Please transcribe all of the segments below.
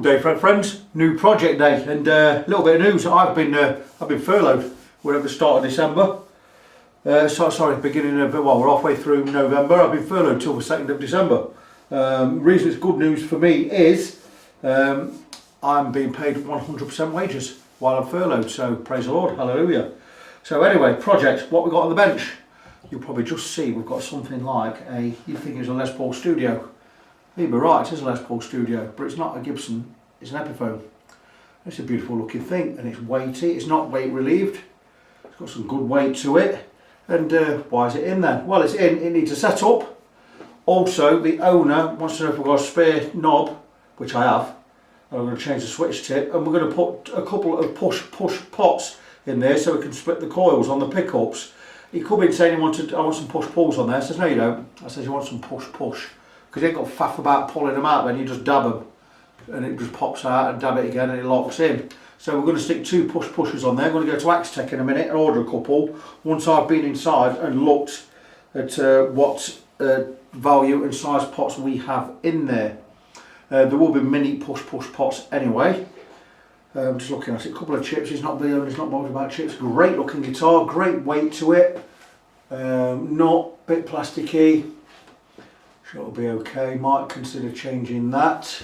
day, friends. New project day, and a little bit of news. I've been furloughed. We're at the start of December. Beginning of, well, we're halfway through November. I've been furloughed till the 2nd of December. The reason it's good news for me is I'm being paid 100% wages while I'm furloughed. So praise the Lord, hallelujah. So anyway, projects. What we got on the bench? You'll probably just see we've got something like a. You think it's a Les Paul Studio? You'd be right, it is a Les Paul Studio, but it's not a Gibson, it's an Epiphone. It's a beautiful looking thing, and it's weighty, it's not weight relieved. It's got some good weight to it. And why is it in there? Well, it's in, it needs a setup. Also, the owner wants to know if we've got a spare knob, which I have. And I'm going to change the switch tip, and we're going to put a couple of push pots in there so we can split the coils on the pickups. He come in saying I want some push pulls on there. I says, no you don't. I says, you want some push. Because you ain't got faff about pulling them out, then you just dab them and it just pops out, and dab it again and it locks in. So we're going to stick two pushers on there. I'm going to go to Axe Tech in a minute and order a couple once I've been inside and looked at what value and size pots we have in there. There will be mini push pots anyway. I'm just looking at it, a couple of chips. He's not bothered about chips. Great looking guitar, great weight to it. Not a bit plasticky. Sure it'll be okay. Might consider changing that.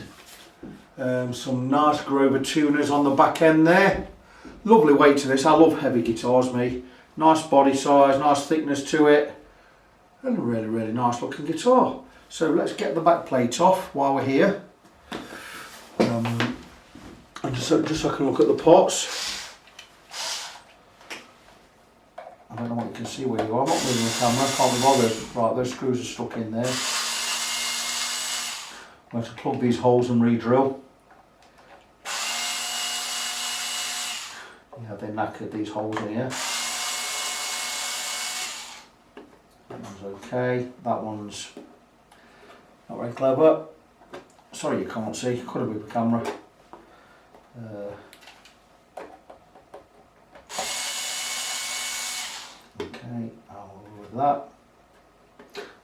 Some nice Grover tuners on the back end there. Lovely weight to this. I love heavy guitars, me. Nice body size, nice thickness to it, and a really nice looking guitar. So let's get the back plate off while we're here. And just so I can look at the pots. I don't know what you can see where you are. I'm not moving the camera. Can't be bothered. Right, those screws are stuck in there. I'm going to plug these holes and re-drill. Yeah, they knackered these holes in here. That one's okay. That one's not very clever. Sorry you can't see. Could have moved the camera. Okay, I'll with that.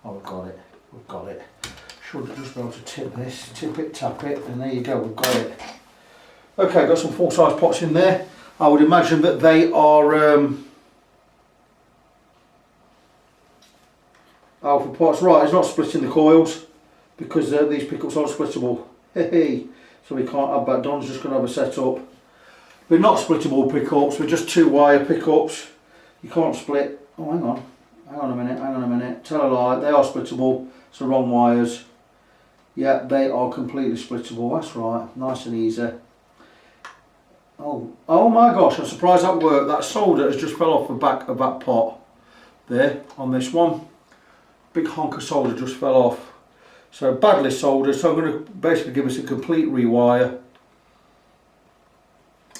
Oh, we've got it. We've got it. Should just be able to tip this, tip it, tap it, and there you go, we've got it. Okay, got some full size pots in there. I would imagine that they are alpha pots. Right, it's not splitting the coils because these pickups aren't splittable. So we can't have that. Don's just going to have a setup. They're not splittable pickups, they're just 2-wire pickups. You can't split. Oh, hang on a minute. Tell a lie, they are splittable. It's the wrong wires. Yeah, they are completely splittable, that's right, nice and easy. Oh my gosh, I'm surprised that worked. That solder has just fell off the back of that pot there on this one. Big honk of solder just fell off. So badly soldered, so I'm going to basically give us a complete rewire.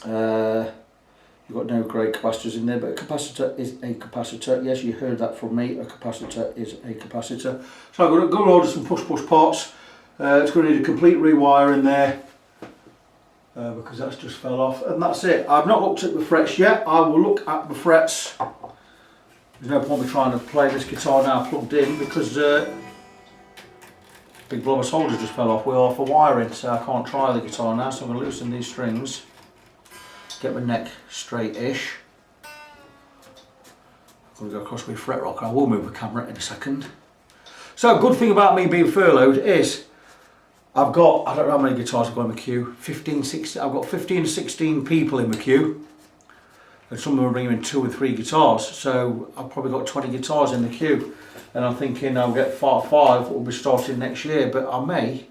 You've got no great capacitors in there, but a capacitor is a capacitor. Yes, you heard that from me, a capacitor is a capacitor. So I'm going to go and order some push pots. It's going to need a complete rewire in there because that's just fell off, and that's it. I've not looked at the frets yet. I will look at the frets. There's no point in trying to play this guitar now plugged in because big blob of solder just fell off. We're off for wiring, so I can't try the guitar now, so I'm going to loosen these strings. Get my neck straight-ish. I'm going to go across with a fret rocker. I will move the camera in a second. So, good thing about me being furloughed is I've got, I don't know how many guitars I've got in the queue, 15, 16, I've got 15 to 16 people in the queue. And some of them are bringing in 2 and 3 guitars. So, I've probably got 20 guitars in the queue. And I'm thinking I'll get 5 will be starting next year. But I'm going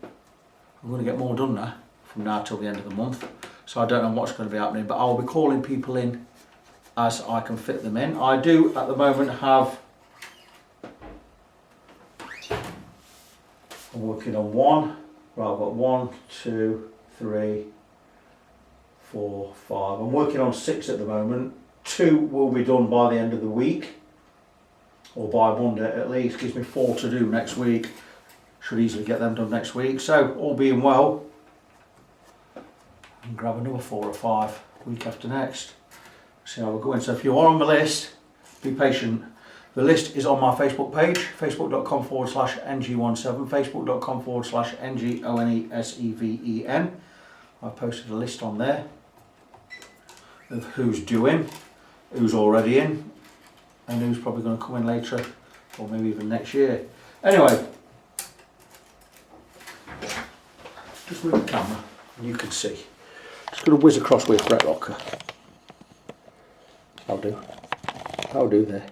to get more done now, from now till the end of the month. So I don't know what's going to be happening, but I'll be calling people in as I can fit them in. I do at the moment have, I'm working on one. Well, I've got 1, 2, 3, 4, 5. I'm working on 6 at the moment. 2 will be done by the end of the week, or by Monday at least. Gives me 4 to do next week. Should easily get them done next week. So all being well, and grab another 4 or 5 week after next. See how we're going. So if you are on the list, be patient. The list is on my Facebook page, facebook.com/ng17, facebook.com/NGONESEVEN. I posted a list on there of who's doing, who's already in, and who's probably going to come in later, or maybe even next year. Anyway, just move the camera and you can see. Just going to whiz across with a fret rocker. That'll do there.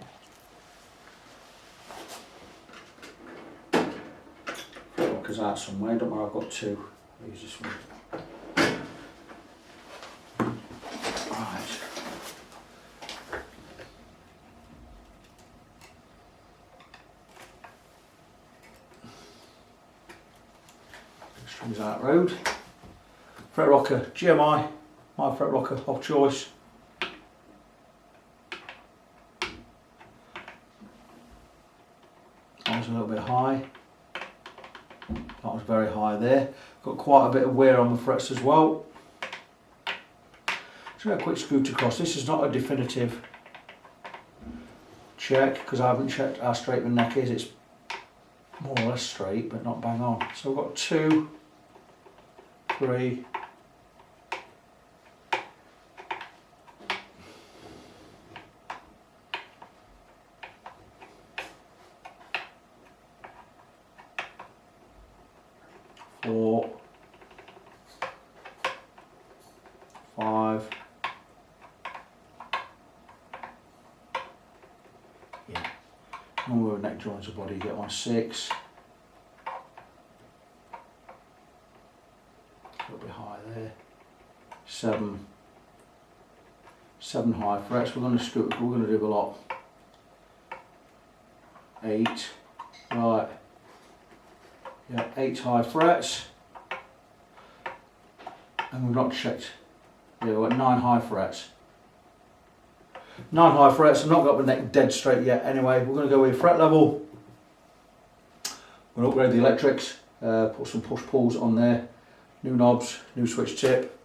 Fret rocker's out somewhere, don't worry, I've got two. I'll use this one. Right. Strings out road. Fret rocker, GMI, my fret rocker of choice. That was a little bit high. That was very high there. Got quite a bit of wear on the frets as well. So a quick scoot across. This is not a definitive check because I haven't checked how straight the neck is. It's more or less straight, but not bang on. So we've got 2, 3, 4, 5. Yeah. Normally with neck joints of body you get 6. A little bit high there. 7 high frets. We're going to scoot. We're going to do a lot. 8. Right. Yeah, 8 high frets. And we've not checked. Yeah, we've got 9 high frets. 9 high frets. I've not got the neck dead straight yet. Anyway, we're going to go with fret level. We're going to upgrade the electrics. Put some push pulls on there. New knobs, new switch tip.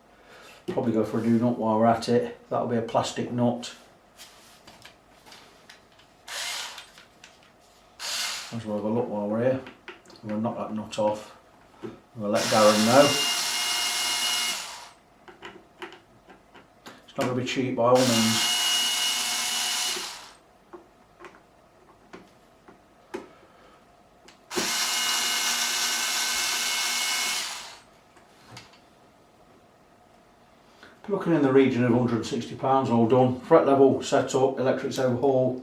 Probably go for a new nut while we're at it. That'll be a plastic nut. Might as well have a look while we're here. I'm going to knock that nut off. I'm going to let Darren know. It's not going to be cheap by all means. Looking in the region of £160 all done. Fret level, set up, electrics overhaul,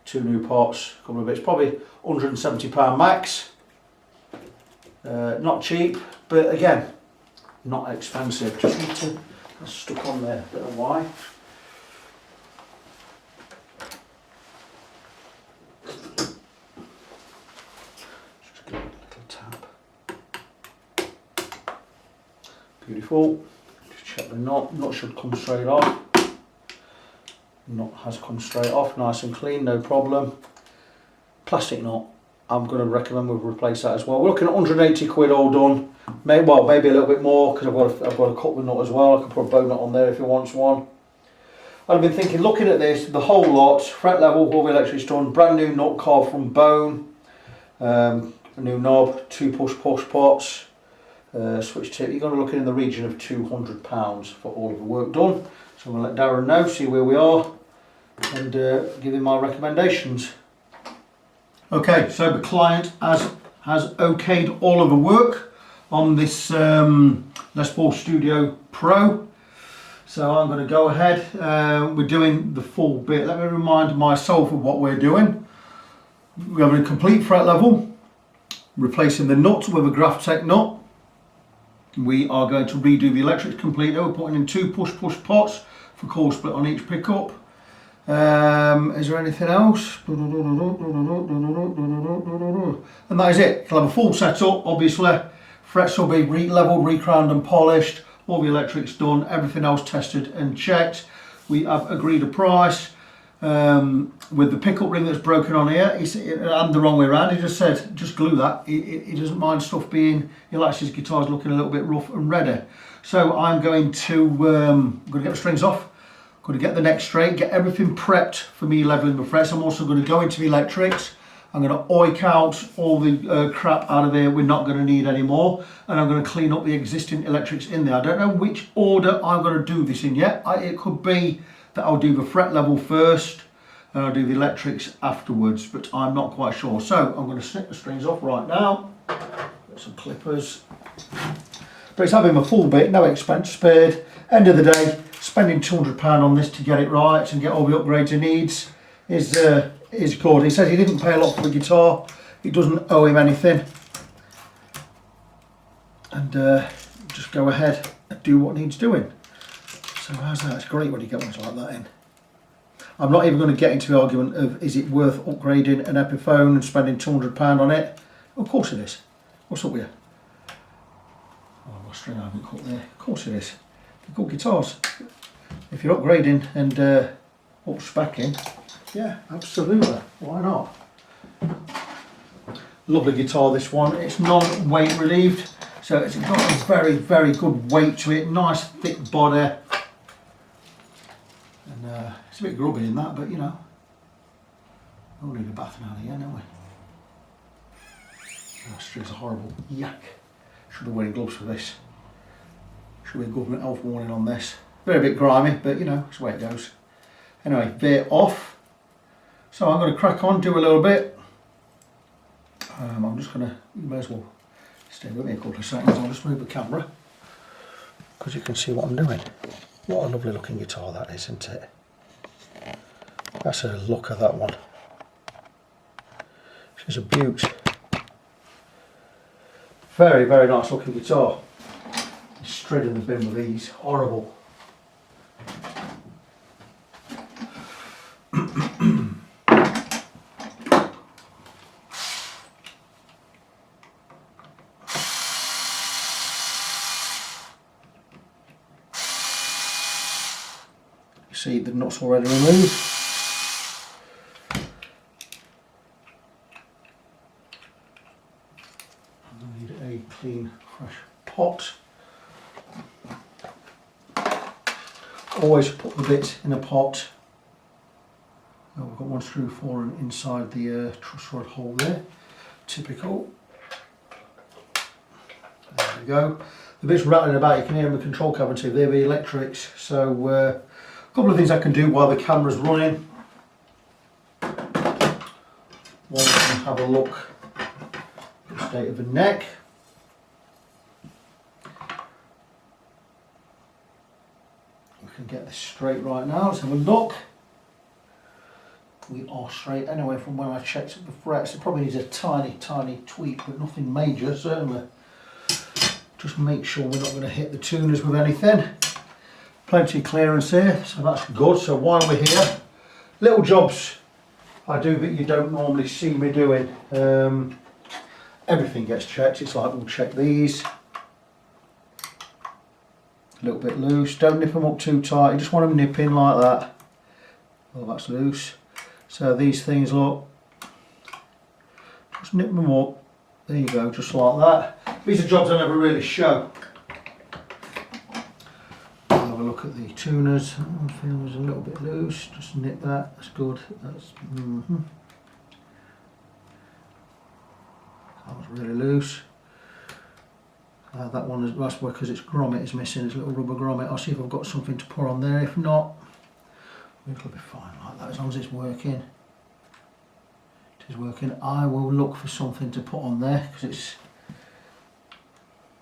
2 new pots, a couple of bits, probably £170 max. Not cheap, but again, not expensive. Just need to, that's stuck on there, don't know why. Just give it a little tap. Beautiful. Check the knot. Knot should come straight off. Knot has come straight off, nice and clean, no problem. Plastic knot. I'm going to recommend we replace that as well. We're looking at 180 quid all done. Maybe a little bit more because I've got to cut the knot as well. I can put a bow knot on there if he wants one. I've been thinking, looking at this, the whole lot, fret level, all the electrics done, brand new nut carved from bone, a new knob, 2 push pots. Switch tip, you're going to be looking in the region of £200 for all of the work done. So I'm going to let Darren know, see where we are, and give him my recommendations. Okay, so the client has okayed all of the work on this Les Paul Studio Pro. So I'm going to go ahead. We're doing the full bit. Let me remind myself of what we're doing. We're having a complete fret level, replacing the nut with a Graphtec nut. We are going to redo the electrics completely. We're putting in 2 push pots for core split on each pickup. Is there anything else? And that is it. You'll have a full setup, obviously. Frets will be re-leveled, recrowned and polished. All the electrics done, everything else tested and checked. We have agreed a price. With the pickup ring that's broken on here, and the wrong way around, he just said, just glue that. He doesn't mind stuff being, he likes his guitars looking a little bit rough and ready. So I'm going to get the strings off, going to get the neck straight, get everything prepped for me leveling the frets. I'm also going to go into the electrics I'm going to oik out all the crap out of there we're not going to need anymore, and I'm going to clean up the existing electrics in there. I don't know which order I'm going to do this in yet. It could be that I'll do the fret level first and I'll do the electrics afterwards, but I'm not quite sure. So I'm going to snip the strings off right now. Got some clippers. But it's having a full bit, no expense spared. End of the day, spending £200 on this to get it right and get all the upgrades it needs is good. He says he didn't pay a lot for the guitar. It doesn't owe him anything. And just go ahead and do what needs doing. So how's that? It's great when you get ones like that in. I'm not even going to get into the argument of is it worth upgrading an Epiphone and spending £200 on it. Of course it is. What's up with you? Oh, what string I haven't cut there. Of course it is. They're good guitars. If you're upgrading and up-speccing, yeah, absolutely. Why not? Lovely guitar, this one. It's non-weight relieved, so it's got a very, very good weight to it. Nice thick body. And it's a bit grubby in that, but you know, we'll need a bath now and again, don't we? That string's a horrible yak. Should be wearing gloves for this. Should be a government health warning on this. Very bit grimy, but you know, it's the way it goes. Anyway, veer off. So I'm going to crack on, do a little bit. I'm just going to, you may as well stay with me a couple of seconds. I'll just move the camera because you can see what I'm doing. What a lovely looking guitar that is, isn't it? That's a look at that one. She's a beaut. Very, very nice looking guitar. Straight in the bin with these. Horrible. See the nuts already removed. I need a clean, fresh pot. Always put the bit in a pot. Oh, we've got one screw fallen inside the truss rod hole there. Typical. There we go. The bits rattling about, you can hear them in the control cabinet too. They're the electrics. So a couple of things I can do while the camera's running. One, can have a look at the state of the neck. We can get this straight right now. Let's have a look. We are straight anyway from when I checked the frets. It probably needs a tiny, tiny tweak, but nothing major, certainly. Just make sure we're not going to hit the tuners with anything. Plenty of clearance here, so that's good. So while we're here, little jobs I do that you don't normally see me doing. Everything gets checked. It's like we'll check these. A little bit loose. Don't nip them up too tight. You just want them nipping like that. Oh, that's loose. So these things, look, just nip them up. There you go, just like that. These are jobs I never really show. Have a look at the tuners. I feel there's a little bit loose. Just nip that. That's good. That's that was really loose. That one is, that's because its grommet is missing. It's a little rubber grommet. I'll see if I've got something to put on there. If not, it'll be fine like that as long as it's working. It is working. I will look for something to put on there because it's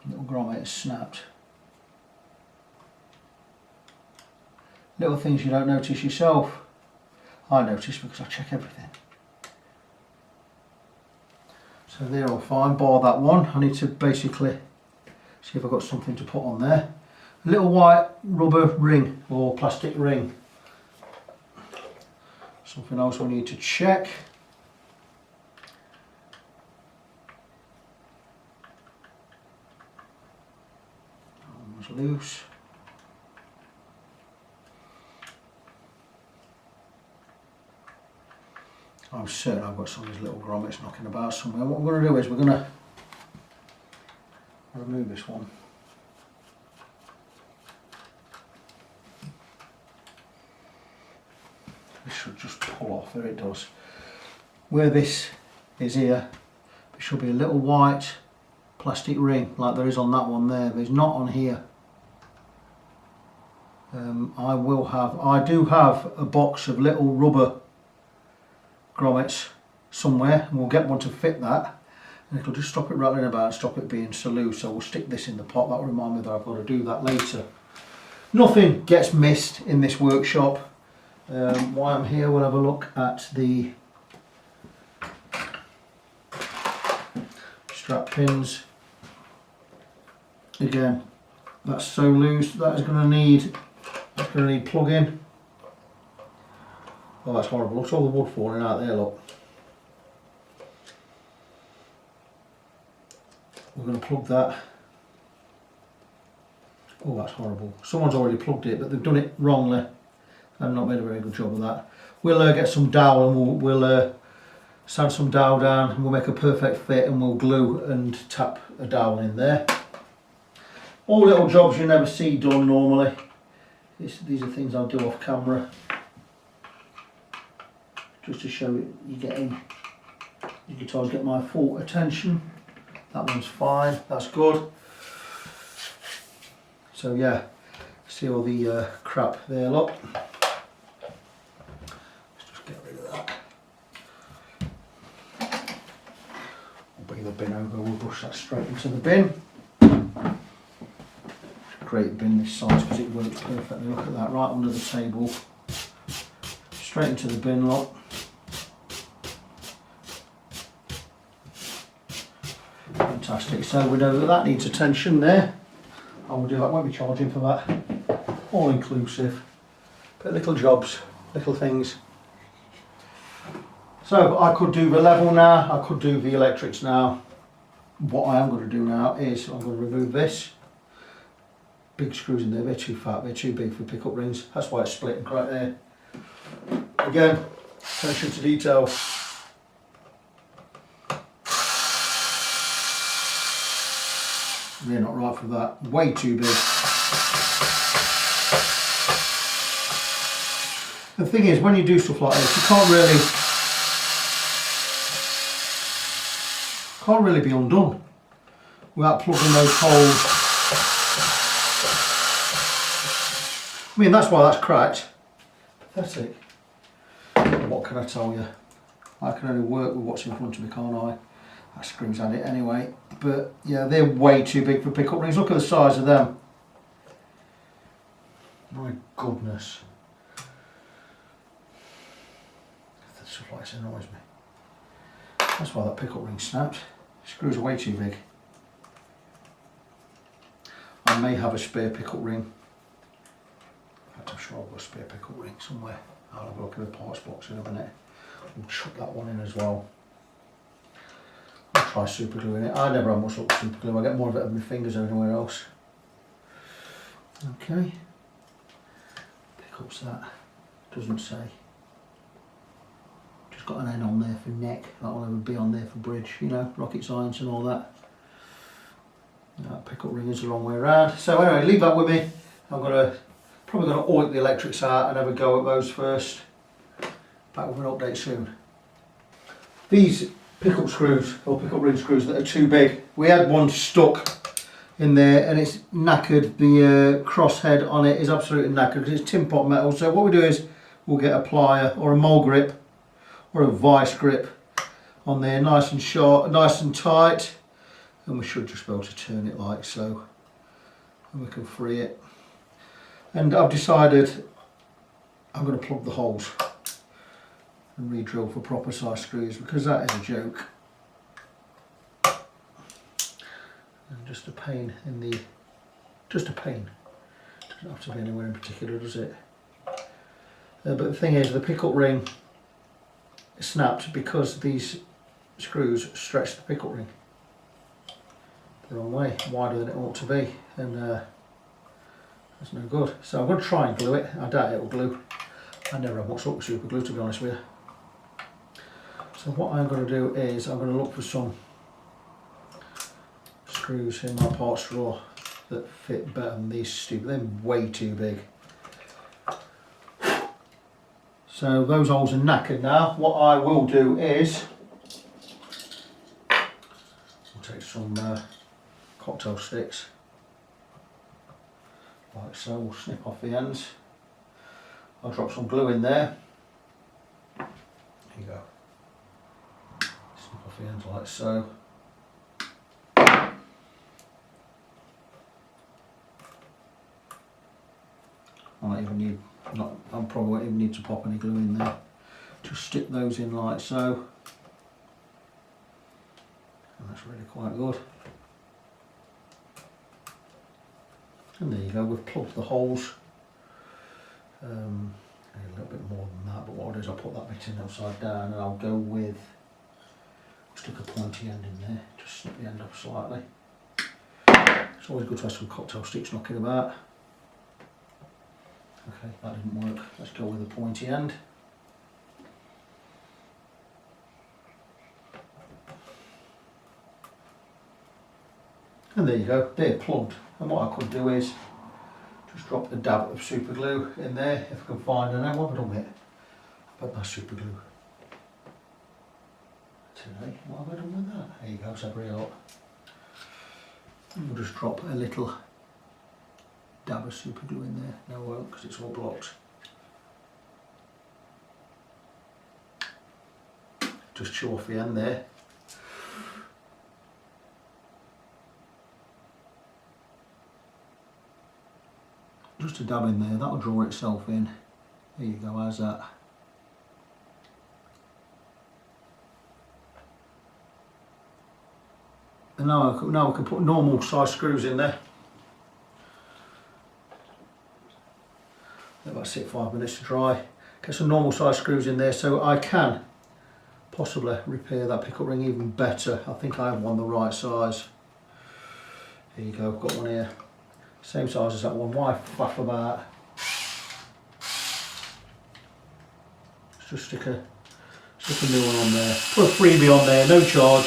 little grommet is snapped. Little things you don't notice yourself. I notice because I check everything. So they're all fine, bar that one. I need to basically see if I've got something to put on there. A little white rubber ring or plastic ring. Something else we need to check. That one's loose. I'm certain I've got some of these little grommets knocking about somewhere. What we're going to do is we're going to remove this one. This should just pull off. There it does. Where this is here. There should be a little white plastic ring like there is on that one there. There's not on here. I do have a box of little rubber grommets somewhere, and we'll get one to fit that, and it'll just stop it rattling about and stop it being so loose. So we'll stick this in the pot. That will remind me that I've got to do that later. Nothing gets missed in this workshop. While I'm here, we'll have a look at the strap pins. Again, that's so loose that is going to need plug-in. Oh, that's horrible. Look at all the wood falling out there, look. We're going to plug that. Oh, that's horrible. Someone's already plugged it, but they've done it wrongly. I've not made a very good job of that. We'll get some dowel and we'll sand some dowel down, and we'll make a perfect fit, and we'll glue and tap a dowel in there. All little jobs you never see done normally. These are things I'll do off camera, just to show you guitars get my full attention. That one's fine, that's good. So yeah, see all the crap there, look. Let's just get rid of that. We'll bring the bin over, we'll brush that straight into the bin. Great bin this size because it works perfectly. Look at that, right under the table. Straight into the bin, look. Fantastic. So we know that that needs attention there. I will do that, won't be charging for that. All inclusive. But little jobs, little things. So I could do the level now, I could do the electrics now. What I am going to do now is I'm going to remove this. Big screws in there, they're too fat, they're too big for pickup rings. That's why it's splitting right there. Again, attention to detail. They're not right for that, way too big. The thing is, when you do stuff like this, you can't really be undone without plugging those holes. I mean, that's why that's cracked. Pathetic. What can I tell you? I can only work with what's in front of me, can't I? That screws at it anyway. But yeah, they're way too big for pickup rings. Look at the size of them. My goodness. Stuff like this annoys me. That's why that pickup ring snapped. Screws are way too big. I may have a spare pickup ring. I'm sure I've got a spare pickup ring somewhere. I'll have a look in the parts box in a minute. We'll chuck that one in as well. I'll try super gluing it. I never have much luck with super glue. I get more of it on my fingers than anywhere else. Okay. Pickups that. Doesn't say. Just got an N on there for neck. That one would be on there for bridge. You know, rocket science and all that. That pickup ring is the wrong way around. So anyway, leave that with me. I'm probably going to oil the electrics out and have a go at those first. Back with an update soon. These pickup screws, or pickup ring screws that are too big, we had one stuck in there and it's knackered. The crosshead on it is absolutely knackered because it's tin pot metal. So what we do is we'll get a plier or a mole grip or a vice grip on there, nice and short, nice and tight, and we should just be able to turn it like so, and we can free it. And I've decided I'm going to plug the holes and re-drill for proper size screws, because that is a joke. And just a pain in the, just a pain. Doesn't have to be anywhere in particular, does it? But the thing is, the pickup ring snapped because these screws stretch the pickup ring the wrong way, wider than it ought to be, and that's no good. So I'm going to try and glue it. I doubt it will glue. I never have much luck with super glue, to be honest with you. So what I'm going to do is I'm going to look for some screws in my parts drawer that fit better than these stupid. They're way too big. So those holes are knackered now. What I will do is some cocktail sticks, like so. We'll snip off the ends. I'll drop some glue in there. There you go. Snip off the ends like so. I probably won't even need to pop any glue in there. Just stick those in like so. And that's really quite good. And there you go, we've plugged the holes. A little bit more than that, but what I'll do is I'll put that bit in upside down, and I'll go with, stick a pointy end in there, just snip the end up slightly. It's always good to have some cocktail sticks knocking about. Okay, that didn't work. Let's go with a pointy end. And there you go, they're plugged. And what I could do is just drop a dab of super glue in there if I can find it. What have I done with it? I put my super glue today. What have I done with that? There you go, so bring it up. And we'll just drop a little dab of super glue in there. No, I won't, because it's all blocked. Just chew off the end there. Just a dab in there, that'll draw itself in. There you go, how's that? And now we can put normal size screws in there. Let that sit 5 minutes to dry. Get some normal size screws in there so I can possibly repair that pickup ring even better. I think I have one the right size. Here you go, I've got one here. Same size as that one. Why faff about? Let's just stick a new one on there. Put a freebie on there, no charge.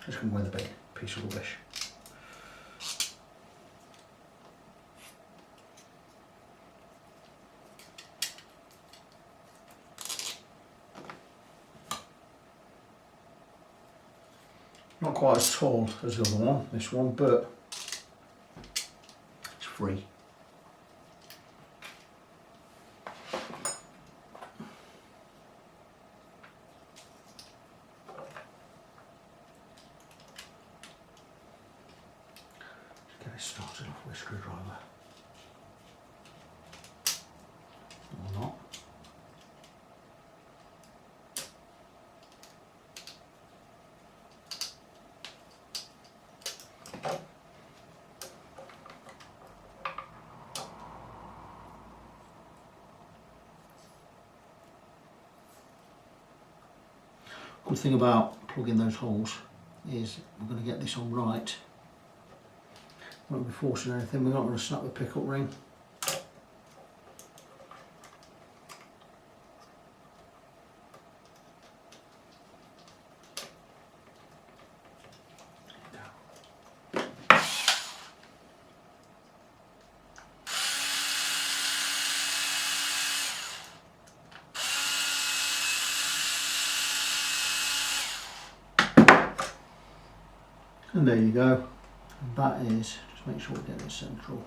Just come with a big piece of rubbish. Not quite as tall as the other one, this one, but it's free. Get it started off with a screwdriver. Or not. Good thing about plugging those holes is we're going to get this on right. We won't be forcing anything, we're not going to snap the pickup ring. And there you go. And that is, just make sure we get it central.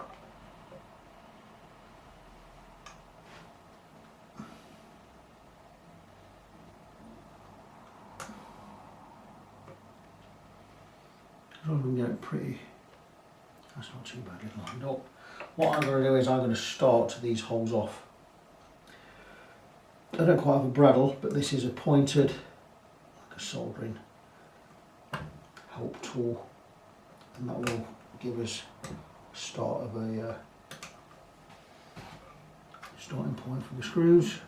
As long as we can get it pretty, that's not too badly lined up. What I'm going to do is I'm going to start these holes off. I don't quite have a bradawl, but this is a pointed, like a soldering help tool, and that will give us a start of a starting point for the screws.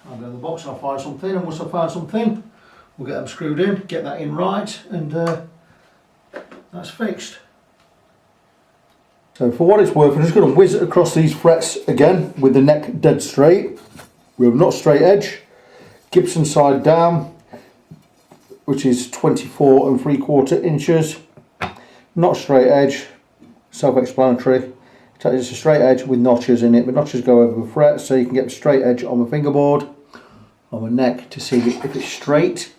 I'll go to the box, I'll find something, and once I find something we'll get them screwed in, get that in right, and that's fixed. So for what it's worth, I'm just going to whiz it across these frets again with the neck dead straight. We have not straight edge, Gibson side down, which is 24 3/4 inches. Not straight edge, self-explanatory. It's a straight edge with notches in it, but notches go over the frets, so you can get the straight edge on the fingerboard, on the neck, to see if it's straight.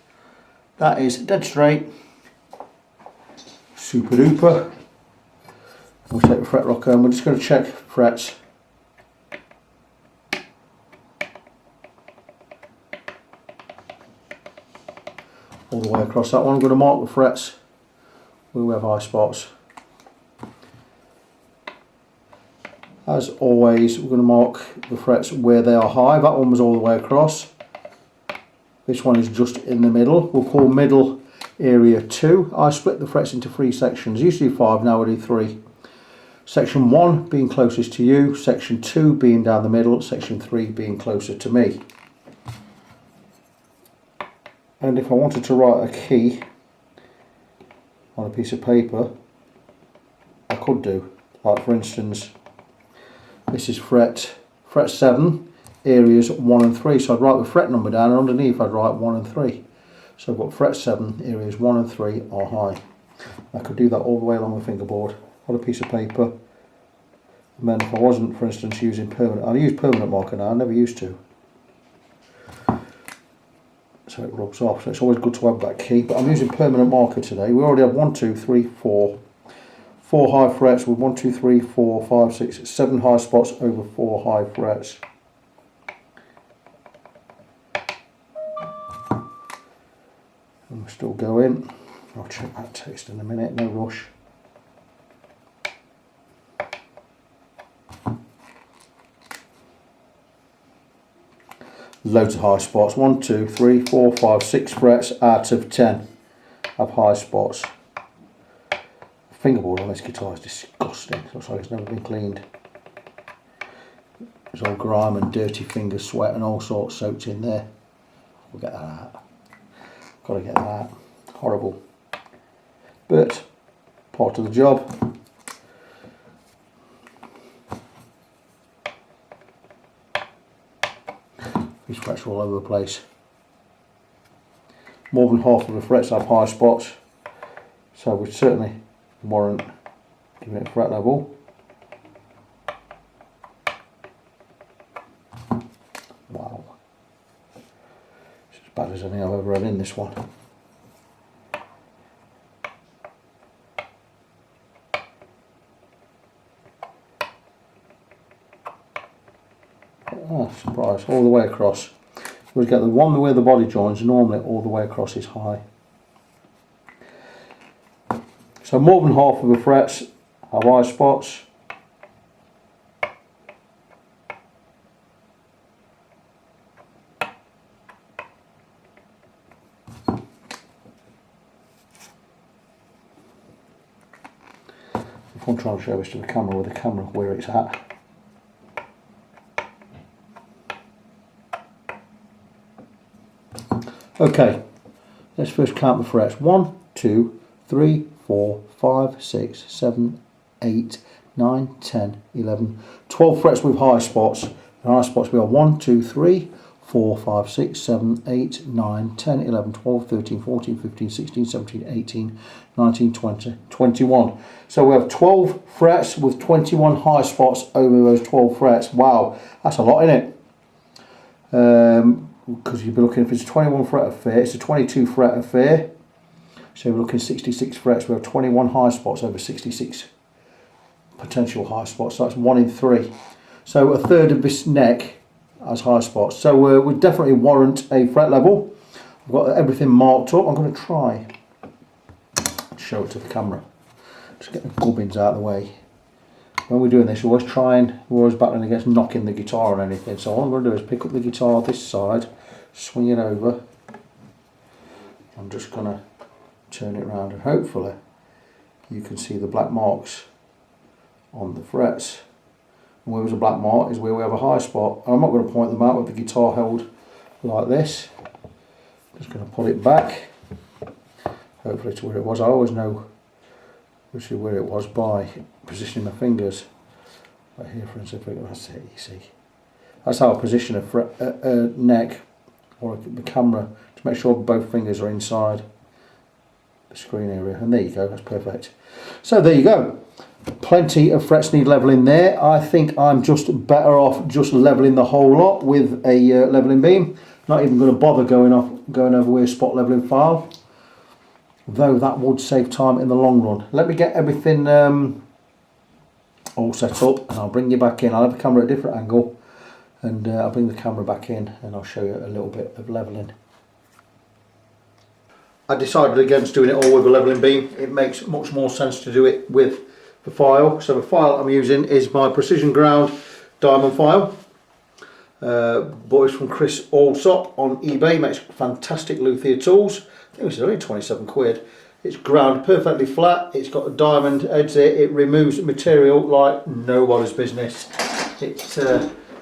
That is dead straight, super duper. We'll take the fret rocker and we're just going to check frets. All the way across that one. I'm going to mark the frets where we have high spots. As always, we're going to mark the frets where they are high. That one was all the way across. This one is just in the middle. We'll call middle area 2. I split the frets into 3 sections, usually 5, now I do 3. Section 1 being closest to you, section 2 being down the middle, section 3 being closer to me. And if I wanted to write a key on a piece of paper, I could do. Like for instance, this is fret 7, areas 1 and 3. So I'd write the fret number down, and underneath I'd write 1 and 3. So I've got fret 7, areas 1 and 3 are high. I could do that all the way along the fingerboard on a piece of paper. And then if I wasn't, for instance, using permanent, I use permanent marker now, I never used to. So it rubs off, so it's always good to have that key, but I'm using permanent marker today. We already have 1, 2, 3, 4 high frets with 1, 2, 3, 4, 5, 6, 7 high spots over 4 high frets. And we're still going. I'll check that text in a minute, no rush. Loads of high spots. 1, 2, 3, 4, 5, 6 frets out of 10 have high spots. The fingerboard on this guitar is disgusting. Looks like it's never been cleaned. There's all grime and dirty finger sweat and all sorts soaked in there. We'll get that out. Got to get that out. Horrible. But part of the job. These frets are all over the place. More than half of the frets have high spots, so we certainly warrant giving it a fret level. Wow. It's as bad as anything I've ever had in this one. Oh, surprise, all the way across. We get the one where the body joins, normally all the way across is high. So more than half of the frets have high spots. If I'm trying to show this to the camera with the camera where it's at. Okay, let's first count the frets. 1, 2, 3, 4, 5, 6, 7, 8, 9, 10, 11, 12 frets with high spots. The high spots we are 1, 2, 3, 4, 5, 6, 7, 8, 9, 10, 11, 12, 13, 14, 15, 16, 17, 18, 19, 20, 21. So we have 12 frets with 21 high spots over those 12 frets. Wow, that's a lot, isn't it? Because you'd be looking, if it's a 21 fret affair, it's a 22 fret affair. So we're looking at 66 frets. We have 21 high spots over 66 potential high spots. So that's 1 in 3. So a third of this neck has high spots. So we definitely warrant a fret level. I've got everything marked up. I'm going to try and show it to the camera. Just get the gubbins out of the way. When we're doing this, we're always battling against knocking the guitar or anything. So all I'm going to do is pick up the guitar this side, swing it over. I'm just going to turn it around, and hopefully you can see the black marks on the frets. And where there's a black mark is where we have a high spot. And I'm not going to point them out with the guitar held like this. Just going to pull it back, hopefully to where it was. I always know which is where it was by positioning my fingers. Right here, for instance, that's it, you see. That's how I position a neck or the camera to make sure both fingers are inside the screen area. And there you go, that's perfect. So there you go. Plenty of frets need leveling there. I think I'm just better off just leveling the whole lot with a leveling beam. Not even going to bother going over with a spot leveling file, though that would save time in the long run. Let me get everything all set up and I'll bring you back in. I'll have the camera at a different angle and I'll bring the camera back in and I'll show you a little bit of leveling. I decided against doing it all with a leveling beam. It makes much more sense to do it with the file. So the file I'm using is my Precision Ground diamond file. Bought it from Chris Allsop on eBay. Makes fantastic luthier tools. I think it's only 27 quid. It's ground perfectly flat. It's got a diamond edge there. It removes material like nobody's business. It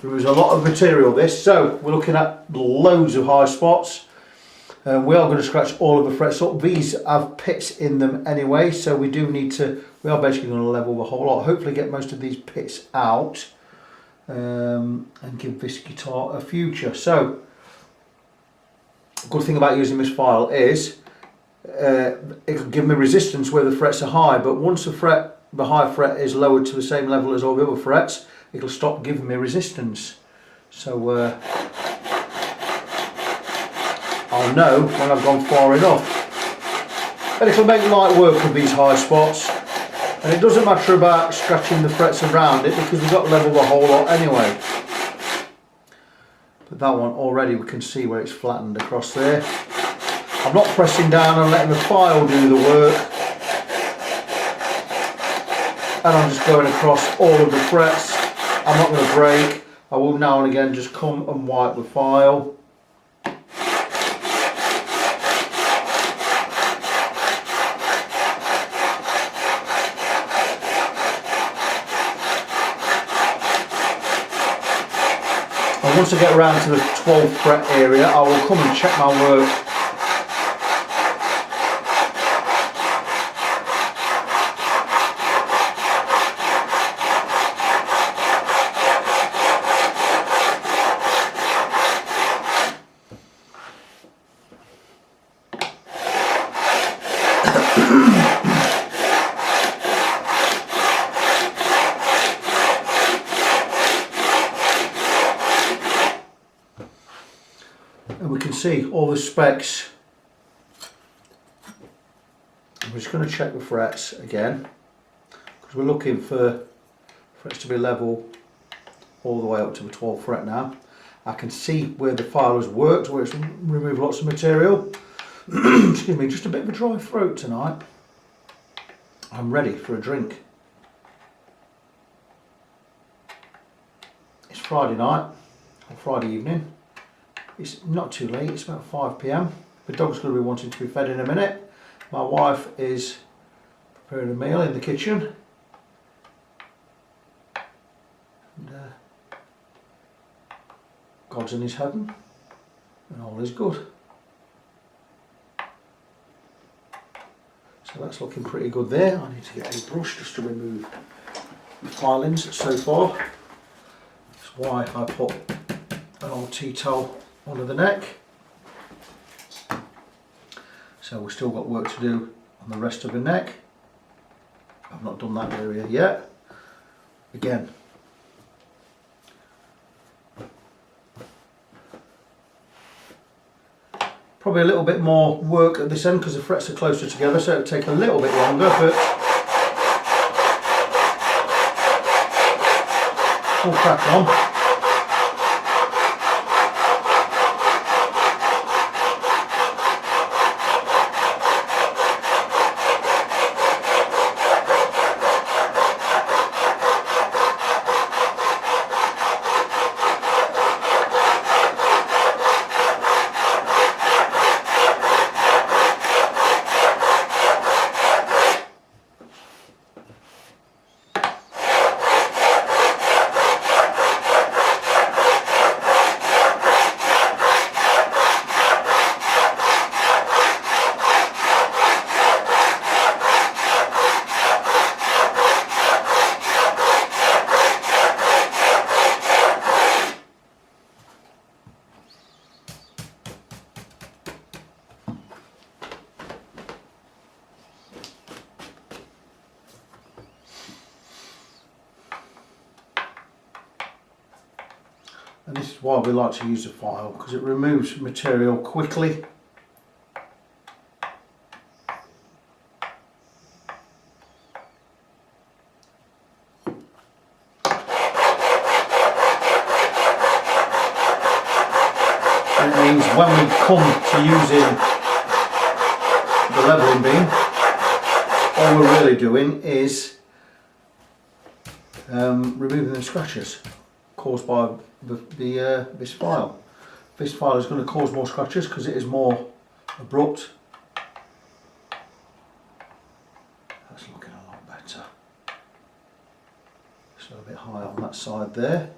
removes a lot of material, this. So we're looking at loads of high spots. We are going to scratch all of the frets up. These have pits in them anyway, so we are basically going to level the whole lot. Hopefully get most of these pits out and give this guitar a future. So, good thing about using this file is it can give me resistance where the frets are high, but once the high fret is lowered to the same level as all the other frets, it'll stop giving me resistance. So I'll know when I've gone far enough. And it'll make light work of these high spots. And it doesn't matter about scratching the frets around it because we've got to level the whole lot anyway. But that one already we can see where it's flattened across there. I'm not pressing down and letting the file do the work. And I'm just going across all of the frets. I'm not going to break. I will now and again just come and wipe the file. And once I get around to the 12th fret area, I will come and check my work. And we can see all the specs. I'm just going to check the frets again because we're looking for frets to be level all the way up to the 12th fret now. I can see where the file has worked, where it's removed lots of material. Excuse me, just a bit of a dry throat tonight. I'm ready for a drink. It's Friday night or Friday evening. It's not too late, it's about 5 PM. The dog's going to be wanting to be fed in a minute. My wife is preparing a meal in the kitchen. And, God's in his heaven and all is good. So that's looking pretty good there. I need to get a brush just to remove the filings so far. That's why I put an old tea towel under the neck. So we've still got work to do on the rest of the neck. I've not done that area yet. Again, probably a little bit more work at this end because the frets are closer together, so it'll take a little bit longer, but we'll crack on. And this is why we like to use the file, because it removes material quickly. And it means when we come to using the levelling beam, all we're really doing is removing the scratches caused by this file. This file is going to cause more scratches because it is more abrupt. That's looking a lot better. So a bit high on that side there.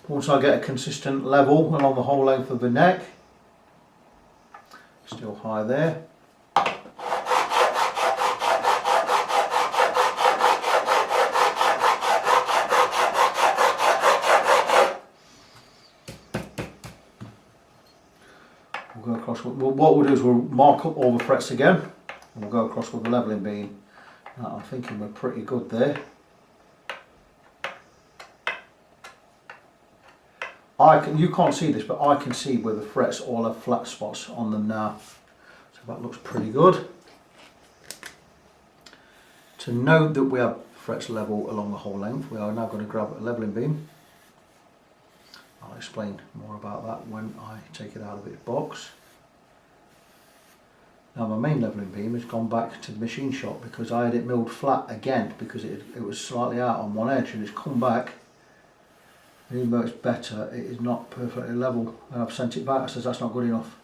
Once I get a consistent level along the whole length of the neck, still high there. We'll go across. What we'll do is we'll mark up all the frets again, and we'll go across with the levelling beam. I'm thinking we're pretty good there. You can't see this, but I can see where the frets all have flat spots on them now. So that looks pretty good. To know that we have frets level along the whole length, we are now going to grab a levelling beam. I'll explain more about that when I take it out of its box. Now my main levelling beam has gone back to the machine shop because I had it milled flat again because it was slightly out on one edge, and it's come back. And even though it's better, it is not perfectly level, and I've sent it back. I says that's not good enough.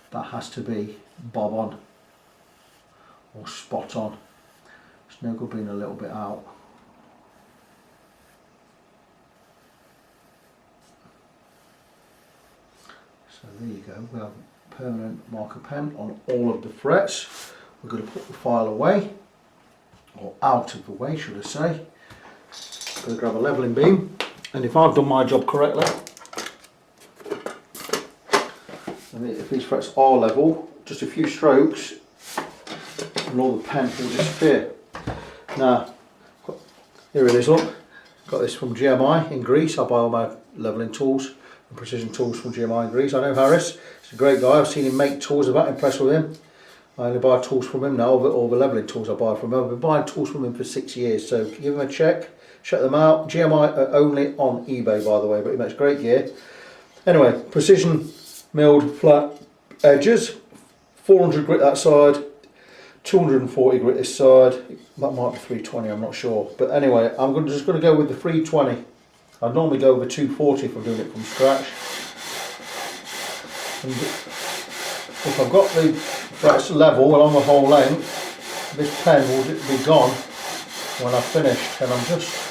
That has to be bob on or spot on. It's no good being a little bit out. So there you go. We have a permanent marker pen on all of the frets. We're going to put the file away, or out of the way, should I say. I'm going to grab a levelling beam. And if I've done my job correctly, and if these frets are level, just a few strokes and all the pen will disappear. Now, here it is, look. Got this from GMI in Greece. I buy all my levelling tools and precision tools from GMI in Greece. I know Harris, he's a great guy. I've seen him make tools. I'm that impressed with him. I only buy tools from him now, all the levelling tools I buy from him. I've been buying tools from him for 6 years, so give him a check. Check them out. GMI are only on eBay, by the way, but he makes great gear. Anyway, precision milled flat edges, 400 grit that side, 240 grit this side. That might be 320, I'm not sure. But anyway, just going to go with the 320. I'd normally go with the 240 if I'm doing it from scratch. And if I've got the frets level along the whole length, this pen will be gone when I've finished, and I'm just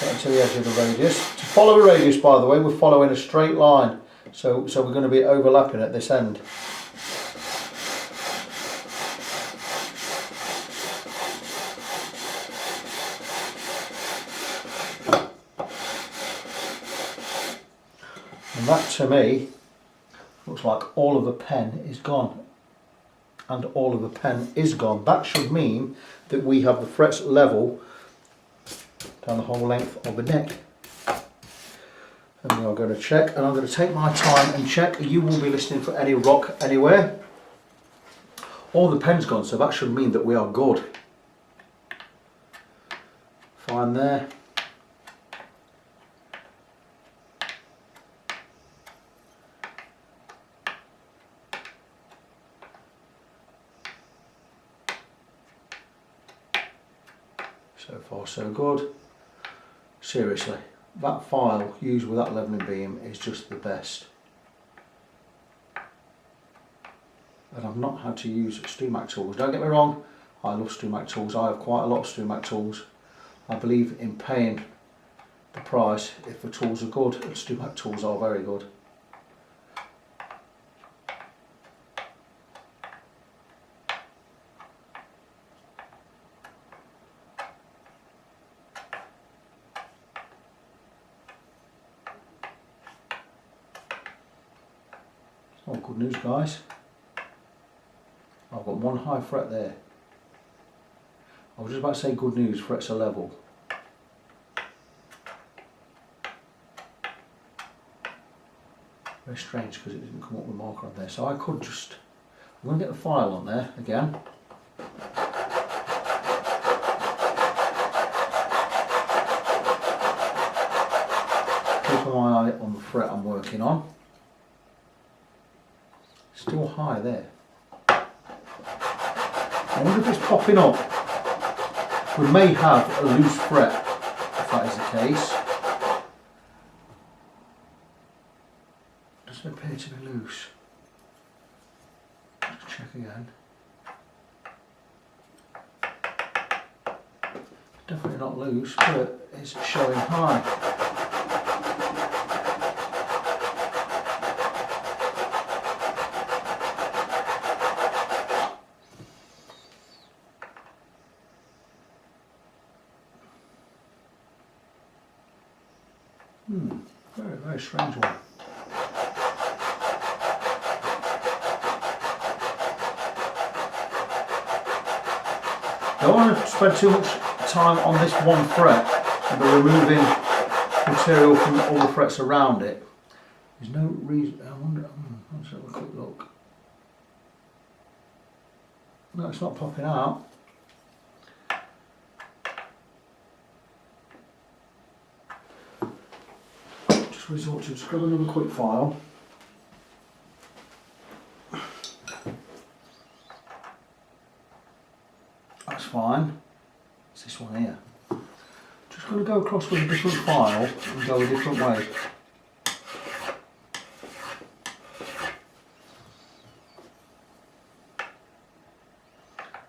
getting to the edge of the radius. To follow the radius, by the way, we're following a straight line, so we're going to be overlapping at this end. And that to me looks like all of the pen is gone. And all of the pen is gone. That should mean that we have the frets level down the whole length of the neck. And we are going to check, and I'm going to take my time and check. You will be listening for any rock anywhere. All the pen's gone, so that should mean that we are good. Fine there. So far so good. Seriously, that file used with that levelling beam is just the best. And I've not had to use StuMac tools. Don't get me wrong, I love StuMac tools. I have quite a lot of StuMac tools. I believe in paying the price if the tools are good, and StuMac tools are very good. Oh, good news, guys. one high fret there. I was just about to say good news, frets are level. Very strange because it didn't come up with marker on there. So I could just, I'm going to get the file on there again. Keep my eye on the fret I'm working on. Still high there. I wonder if it's popping up. We may have a loose fret, if that is the case. Doesn't appear to be loose. Let's check again. Definitely not loose, but it's showing high. Very, very strange one. Don't want to spend too much time on this one fret and be removing material from all the frets around it. There's no reason. I wonder. Let's have a quick look. No, it's not popping out. Resort to just grab another quick file. That's fine. It's this one here. Just going to go across with a different file and go a different way.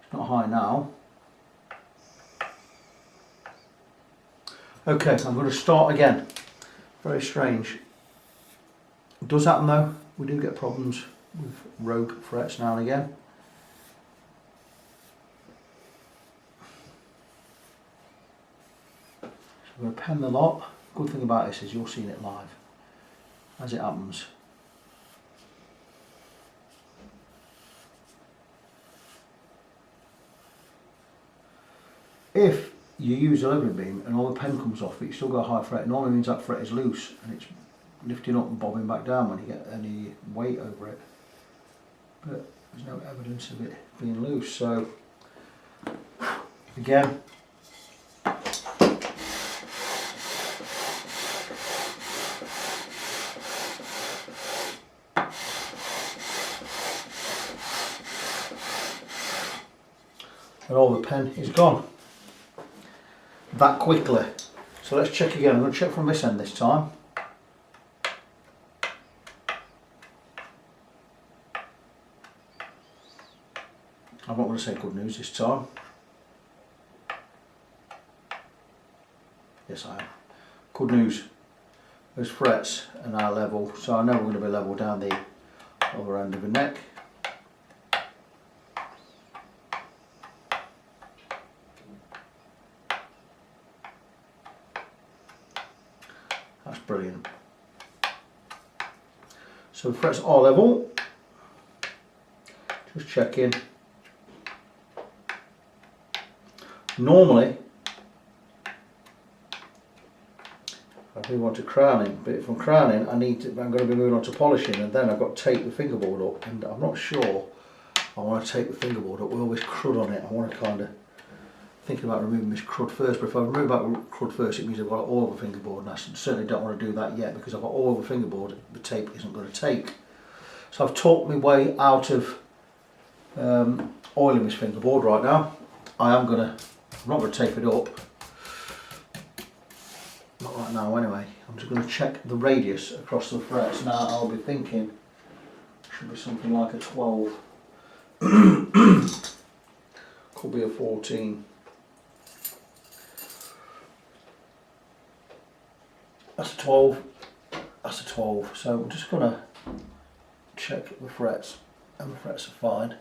It's not high now. Okay, I'm going to start again. Very strange. It does happen though. We do get problems with rogue frets now and again. So I'm going to pen the lot. Good thing about this is you're seeing it live as it happens. If you use a leveling beam and all the pen comes off but you still got a high fret, it normally means that fret is loose and it's lifting up and bobbing back down when you get any weight over it. But there's no evidence of it being loose, so again, and all the pen is gone. That quickly. So let's check again. I'm going to check from this end this time. I'm not going to say good news this time. Yes, I am. Good news. Those frets are now level, so I know we're going to be level down the other end of the neck. That's brilliant. So the frets are level. Just checking. Normally, I do want to crowning, but if I'm crowning, I'm going to be moving on to polishing, and then I've got to tape the fingerboard up, and I'm not sure I want to tape the fingerboard up with all this crud on it. I want to kind of think about removing this crud first, but if I remove that crud first, it means I've got it all over the fingerboard, and I certainly don't want to do that yet, because I've got all over the fingerboard, the tape isn't going to take. So I've talked my way out of oiling this fingerboard right now. I'm not going to tape it up. Not right now anyway. I'm just going to check the radius across the frets. Now I'll be thinking it should be something like a 12. Could be a 14. That's a 12. That's a 12. So I'm just going to check the frets. And the frets are fine.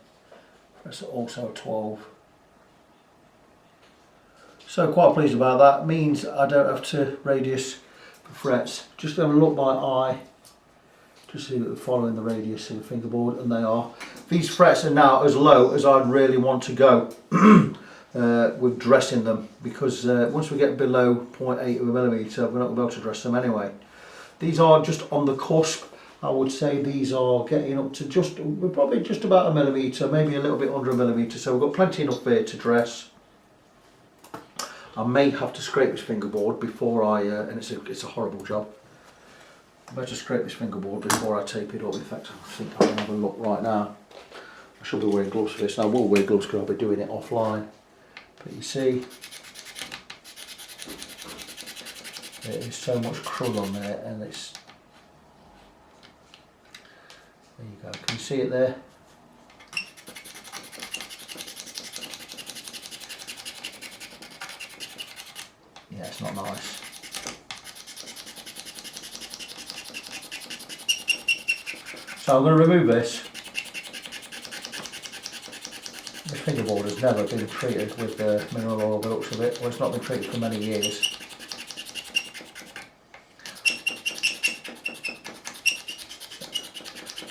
Frets are also a 12. So quite pleased about that. Means I don't have to radius the frets. Just going to look my eye Just see that they're following the radius of the fingerboard, and they are. These frets are now as low as I'd really want to go with dressing them, because once we get below 0.8 of a millimetre, we're not going to be able to dress them anyway. These are just on the cusp. I would say these are getting up to we're probably just about a millimetre, maybe a little bit under a millimetre, so we've got plenty enough there to dress. I may have to scrape this fingerboard before and it's a horrible job. I better scrape this fingerboard before I tape it up. In fact, I think I can have a look right now. I should be wearing gloves for this, and I will wear gloves because I'll be doing it offline. But you see, there is so much crud on there, and it's, there you go, can you see it there? Yeah, it's not nice. So I'm going to remove this. This fingerboard has never been treated with mineral oil, the looks of it. Well, it's not been treated for many years.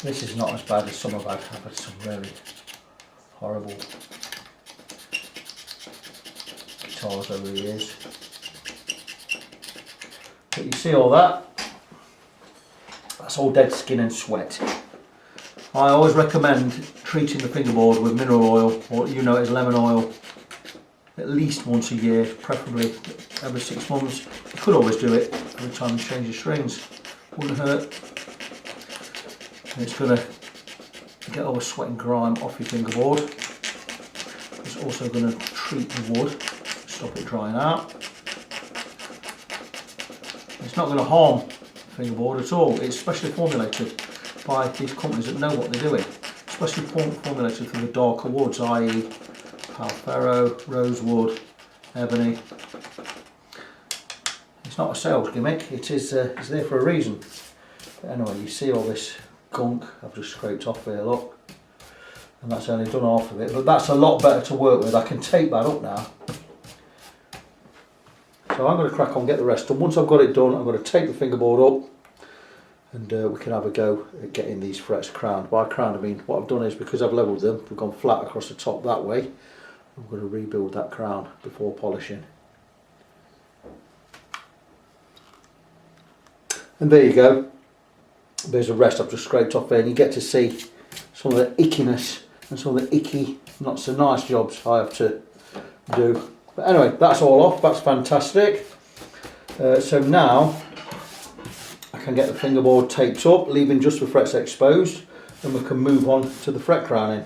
This is not as bad as some I've had. I've had some really horrible guitars over the years. But you see all that? That's all dead skin and sweat. I always recommend treating the fingerboard with mineral oil, or you know it as lemon oil, at least once a year, preferably every 6 months. You could always do it every time you change your strings. Wouldn't hurt. And it's going to get all the sweat and grime off your fingerboard. It's also going to treat the wood, stop it drying out. It's not going to harm the fingerboard at all. It's specially formulated by these companies that know what they're doing. Especially formulated for the darker woods, i.e. Palfero, rosewood, ebony. It's not a sales gimmick, it's there for a reason. But anyway, you see all this gunk I've just scraped off here, look. And that's only done half of it, but that's a lot better to work with. I can tape that up now. So I'm going to crack on, get the rest done. Once I've got it done, I'm going to tape the fingerboard up, and we can have a go at getting these frets crowned. By crowned I mean, what I've done is, because I've levelled them, we've gone flat across the top that way. I'm going to rebuild that crown before polishing. And there you go. There's the rest I've just scraped off there, and you get to see some of the ickiness and some of the icky, not so nice jobs I have to do. But anyway, that's all off, that's fantastic. So now I can get the fingerboard taped up, leaving just the frets exposed, and we can move on to the fret crowning.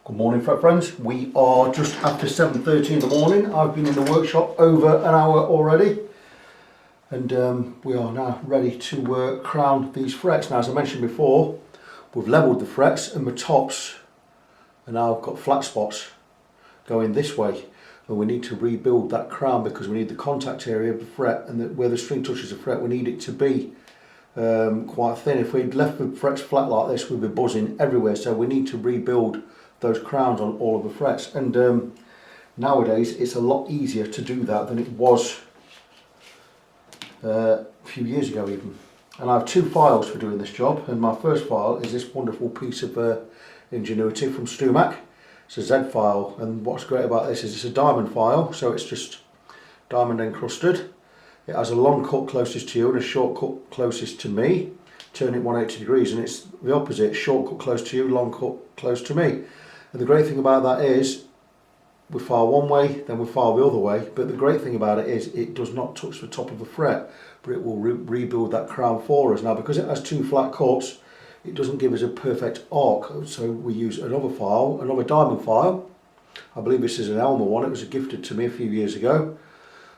Good morning, fret friends. We are just after 7:30 in the morning. I've been in the workshop over an hour already, and we are now ready to crown these frets. Now, as I mentioned before, we've levelled the frets, and the tops and now I've got flat spots going this way, and we need to rebuild that crown because we need the contact area of the fret, and where the string touches the fret we need it to be quite thin. If we'd left the frets flat like this, we'd be buzzing everywhere, so we need to rebuild those crowns on all of the frets. And nowadays it's a lot easier to do that than it was a few years ago even. And I have two files for doing this job, and my first file is this wonderful piece of ingenuity from Stumac. It's a Z file, and what's great about this is it's a diamond file, so it's just diamond encrusted. It has a long cut closest to you and a short cut closest to me. Turn it 180 degrees, and it's the opposite, short cut close to you, long cut close to me. And the great thing about that is we file one way, then we file the other way, but the great thing about it is it does not touch the top of the fret, but it will rebuild that crown for us. Now, because it has two flat cuts, it doesn't give us a perfect arc, so we use another file, another diamond file. I believe this is an Elmer one, it was gifted to me a few years ago,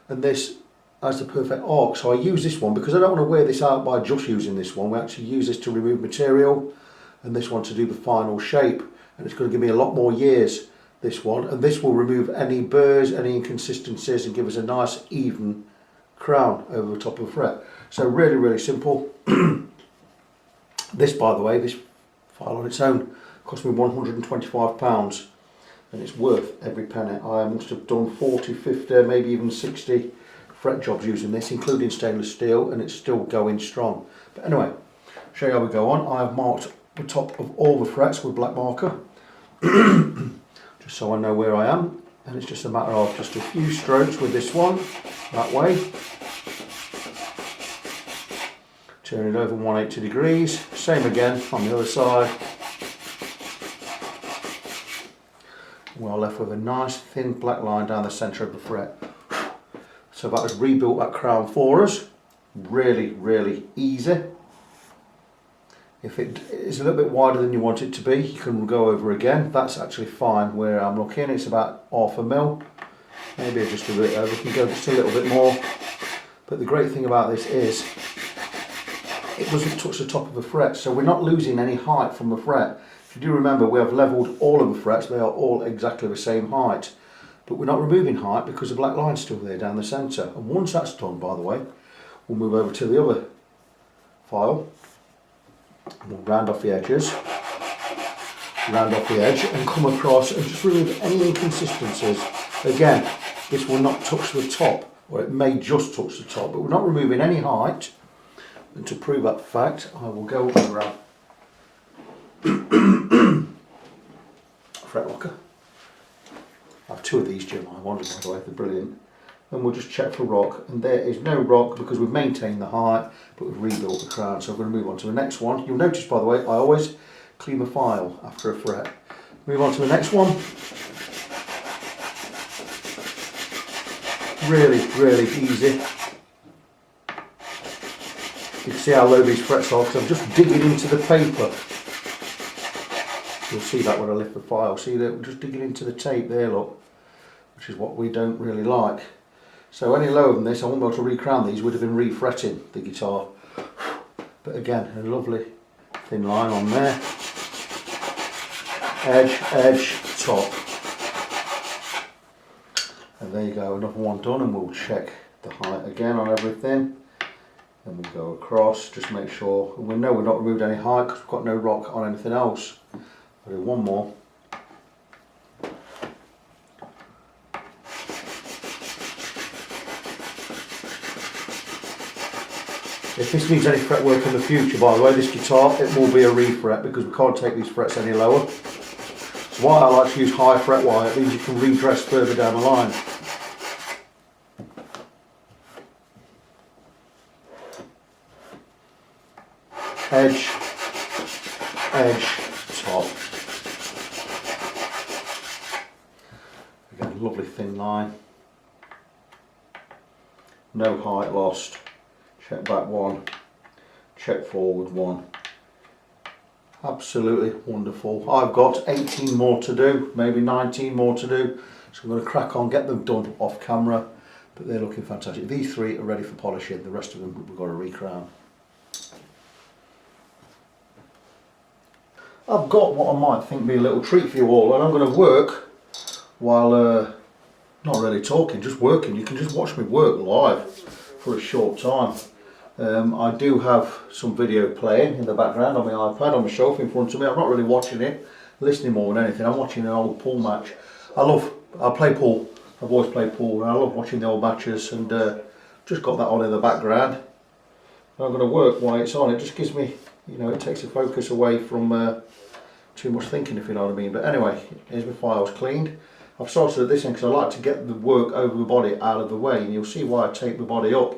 and this has the perfect arc. So I use this one because I don't want to wear this out by just using this one. We actually use this to remove material, and this one to do the final shape, and it's going to give me a lot more years, this one, and this will remove any burrs, any inconsistencies, and give us a nice even crown over the top of the fret. So really simple. This, by the way, this file on its own cost me £125, and it's worth every penny. I must have done 40, 50, maybe even 60 fret jobs using this, including stainless steel, and it's still going strong. But anyway, show you how we go on. I have marked the top of all the frets with black marker, just so I know where I am, and it's just a matter of just a few strokes with this one, that way. Turn it over 180 degrees, same again on the other side. We're left with a nice thin black line down the centre of the fret. So that has rebuilt that crown for us. Really, really easy. If it is a little bit wider than you want it to be, you can go over again. That's actually fine where I'm looking. It's about 1/2 mil. Maybe just a bit over. We can go just a little bit more. But the great thing about this is it doesn't touch the top of the fret, so we're not losing any height from the fret. If you do remember, we have levelled all of the frets, they are all exactly the same height. But we're not removing height because the black line's still there down the centre. And once that's done, by the way, we'll move over to the other file. We'll round off the edges, round off the edge, and come across and just remove any inconsistencies. Again, this will not touch the top, or it may just touch the top, but we're not removing any height. And to prove that fact, I will go and grab fret locker. I have 2 of these genuine ones, by the way, they're brilliant. And we'll just check for rock, and there is no rock because we've maintained the height, but we've rebuilt the crown. So I'm going to move on to the next one. You'll notice, by the way, I always clean the file after a fret. Move on to the next one. Really, really easy. You can see how low these frets are because I'm just digging into the paper. You'll see that when I lift the file. See that we're just digging into the tape there, look, which is what we don't really like. So any lower than this, I won't be able to re-crown these, would have been re-fretting the guitar. But again, a lovely thin line on there. Edge, edge, top. And there you go, another one done, and we'll check the height again on everything. And we'll go across, just make sure, and we know we've not removed any height because we've got no rock on anything else. I'll do one more. If this needs any fretwork in the future, by the way, this guitar, it will be a refret because we can't take these frets any lower. So why I like to use high fret wire, it means you can redress further down the line. Edge, edge, top. Again, lovely thin line. No height lost. Check back one, check forward one. Absolutely wonderful. I've got 18 more to do, maybe 19 more to do. So I'm going to crack on, get them done off camera. But they're looking fantastic. These 3 are ready for polishing. The rest of them we've got to re-crown. I've got what I might think be a little treat for you all, and I'm going to work while not really talking, just working. You can just watch me work live for a short time. I do have some video playing in the background on my iPad on my shelf in front of me. I'm not really watching it, listening more than anything. I'm watching an old pool match. I play pool. I've always played pool, and I love watching the old matches, and just got that on in the background. I'm going to work while it's on. It just gives me, you know, it takes the focus away from too much thinking, if you know what I mean. But anyway, here's my files cleaned. I've started at this end because I like to get the work over the body out of the way, and you'll see why I tape the body up,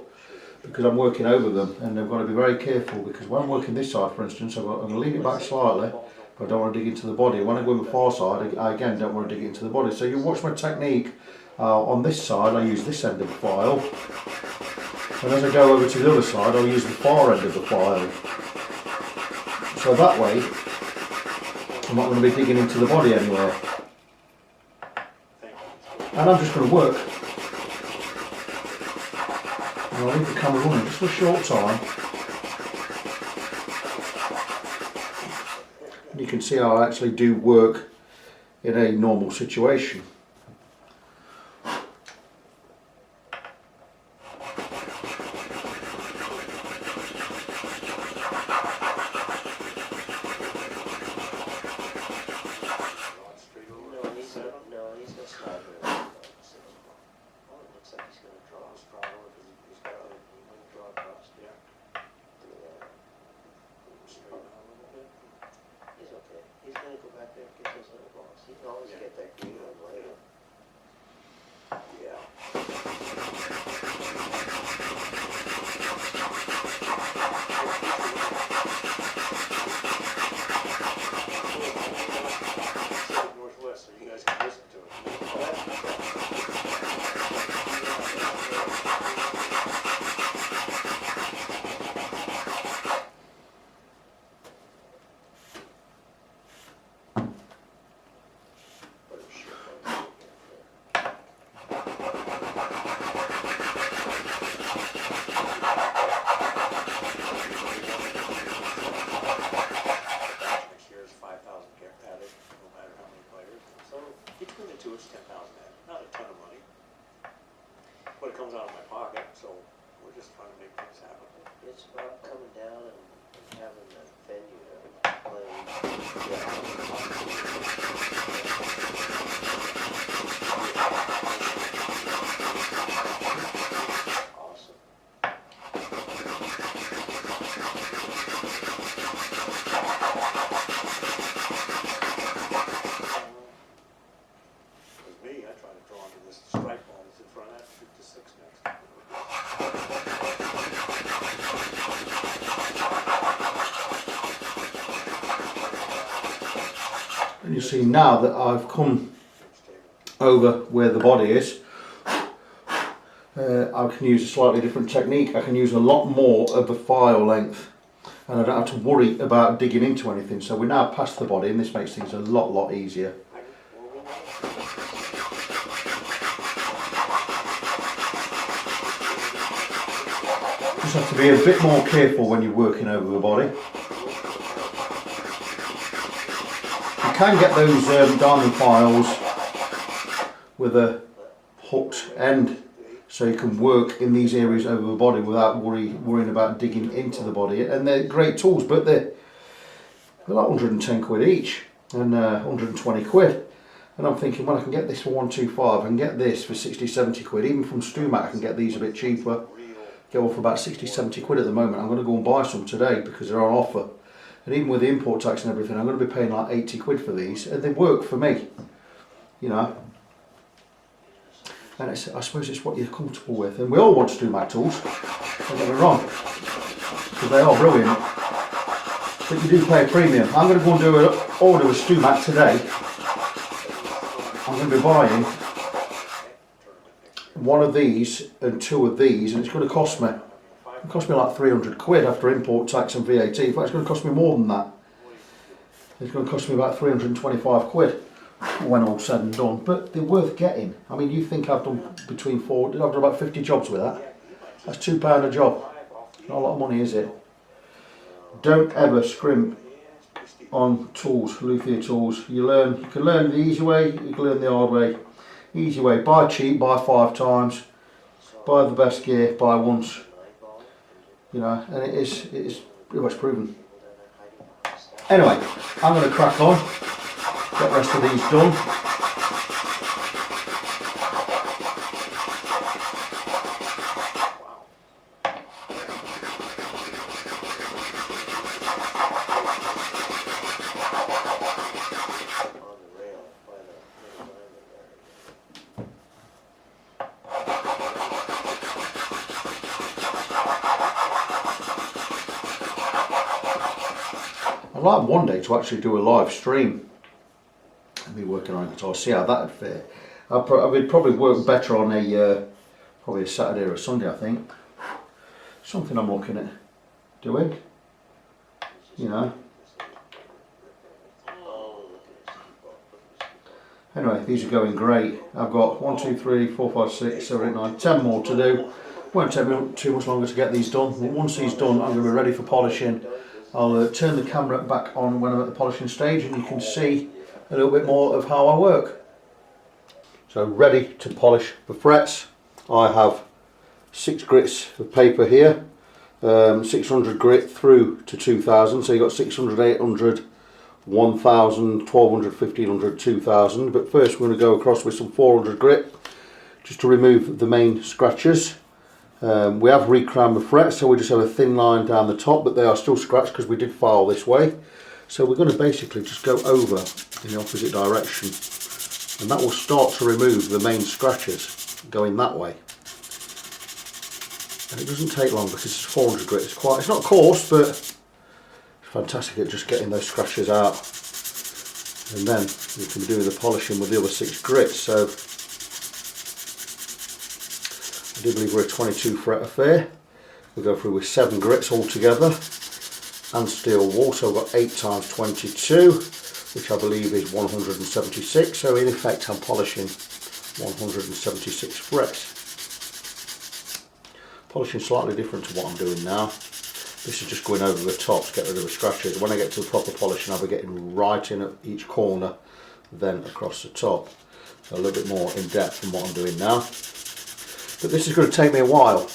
because I'm working over them, and I've got to be very careful, because when I'm working this side, for instance, I'm going to lean it back slightly, but I don't want to dig into the body. When I go on the far side, I again don't want to dig into the body. So you watch my technique. On this side, I use this end of the file, and as I go over to the other side, I'll use the far end of the file. So that way, I'm not going to be digging into the body anywhere. And I'm just going to work. And I'll leave the camera running just for a short time. And you can see how I actually do work in a normal situation. comes out of my pocket, so we're just trying to make things happen. It's about coming down and having the venue to awesome. With me, I try to draw into this stripe ball that's in front. I have to shoot the 6 next. And you see now that I've come over where the body is, I can use a slightly different technique. I can use a lot more of the file length and I don't have to worry about digging into anything. So we're now past the body and this makes things a lot easier. Just have to be a bit more careful when you're working over the body. You can get those diamond files with a hooked end, so you can work in these areas over the body without worrying about digging into the body. And they're great tools, but they're like 110 quid each and 120 quid. And I'm thinking, well, I can get this for 125 and get this for 60-70 quid. Even from Stumac I can get these a bit cheaper. Go for about 60-70 quid at the moment. I'm going to go and buy some today because they're on offer. And even with the import tax and everything, I'm going to be paying like 80 quid for these, and they work for me, you know. And it's, I suppose it's what you're comfortable with. And we all want Stumac tools, don't get me wrong, because they are brilliant. But you do pay a premium. I'm going to go and do an order with Stumac today. I'm going to be buying one of these and 2 of these, and it's going to cost me. It cost me like 300 quid after import tax and VAT. In fact, it's going to cost me more than that. It's going to cost me about 325 quid when all's said and done. But they're worth getting. I mean, you think I've done between 4, I've done about 50 jobs with that. That's £2 a job. Not a lot of money, is it? Don't ever scrimp on tools, luthier tools. You can learn the easy way, you can learn the hard way. Easy way, buy cheap, buy 5 times. Buy the best gear, buy once. You know, and it is pretty much proven. Anyway, I'm going to crack on, get the rest of these done. I'd like one day to actually do a live stream and be working on it, so I'll see how that would fit. I would probably work better on probably a Saturday or a Sunday, I think. Something I'm looking at doing, you know. Anyway, these are going great. I've got 1, 2, 3, 4, 5, 6, 7, 8, 9, 10 more to do. Won't take me too much longer to get these done. But once these done, I'm going to be ready for polishing. I'll turn the camera back on when I'm at the polishing stage and you can see a little bit more of how I work. So ready to polish the frets. I have 6 grits of paper here, 600 grit through to 2000, so you've got 600, 800, 1000, 1200, 1500, 2000, but first we're going to go across with some 400 grit just to remove the main scratches. We have recrowned the frets, so we just have a thin line down the top, but they are still scratched because we did file this way. So we're going to basically just go over in the opposite direction, and that will start to remove the main scratches going that way. And it doesn't take long because it's 400 grit. It's not coarse, but it's fantastic at just getting those scratches out. And then we can do the polishing with the other 6 grits. So I do believe we're a 22 fret affair. We'll go through with 7 grits altogether, and steel wool, so I've got 8 times 22, which I believe is 176, so in effect I'm polishing 176 frets. Polishing slightly different to what I'm doing now. This is just going over the top to get rid of the scratches. When I get to the proper polishing, I'll be getting right in at each corner, then across the top. So a little bit more in depth than what I'm doing now. But this is going to take me a while.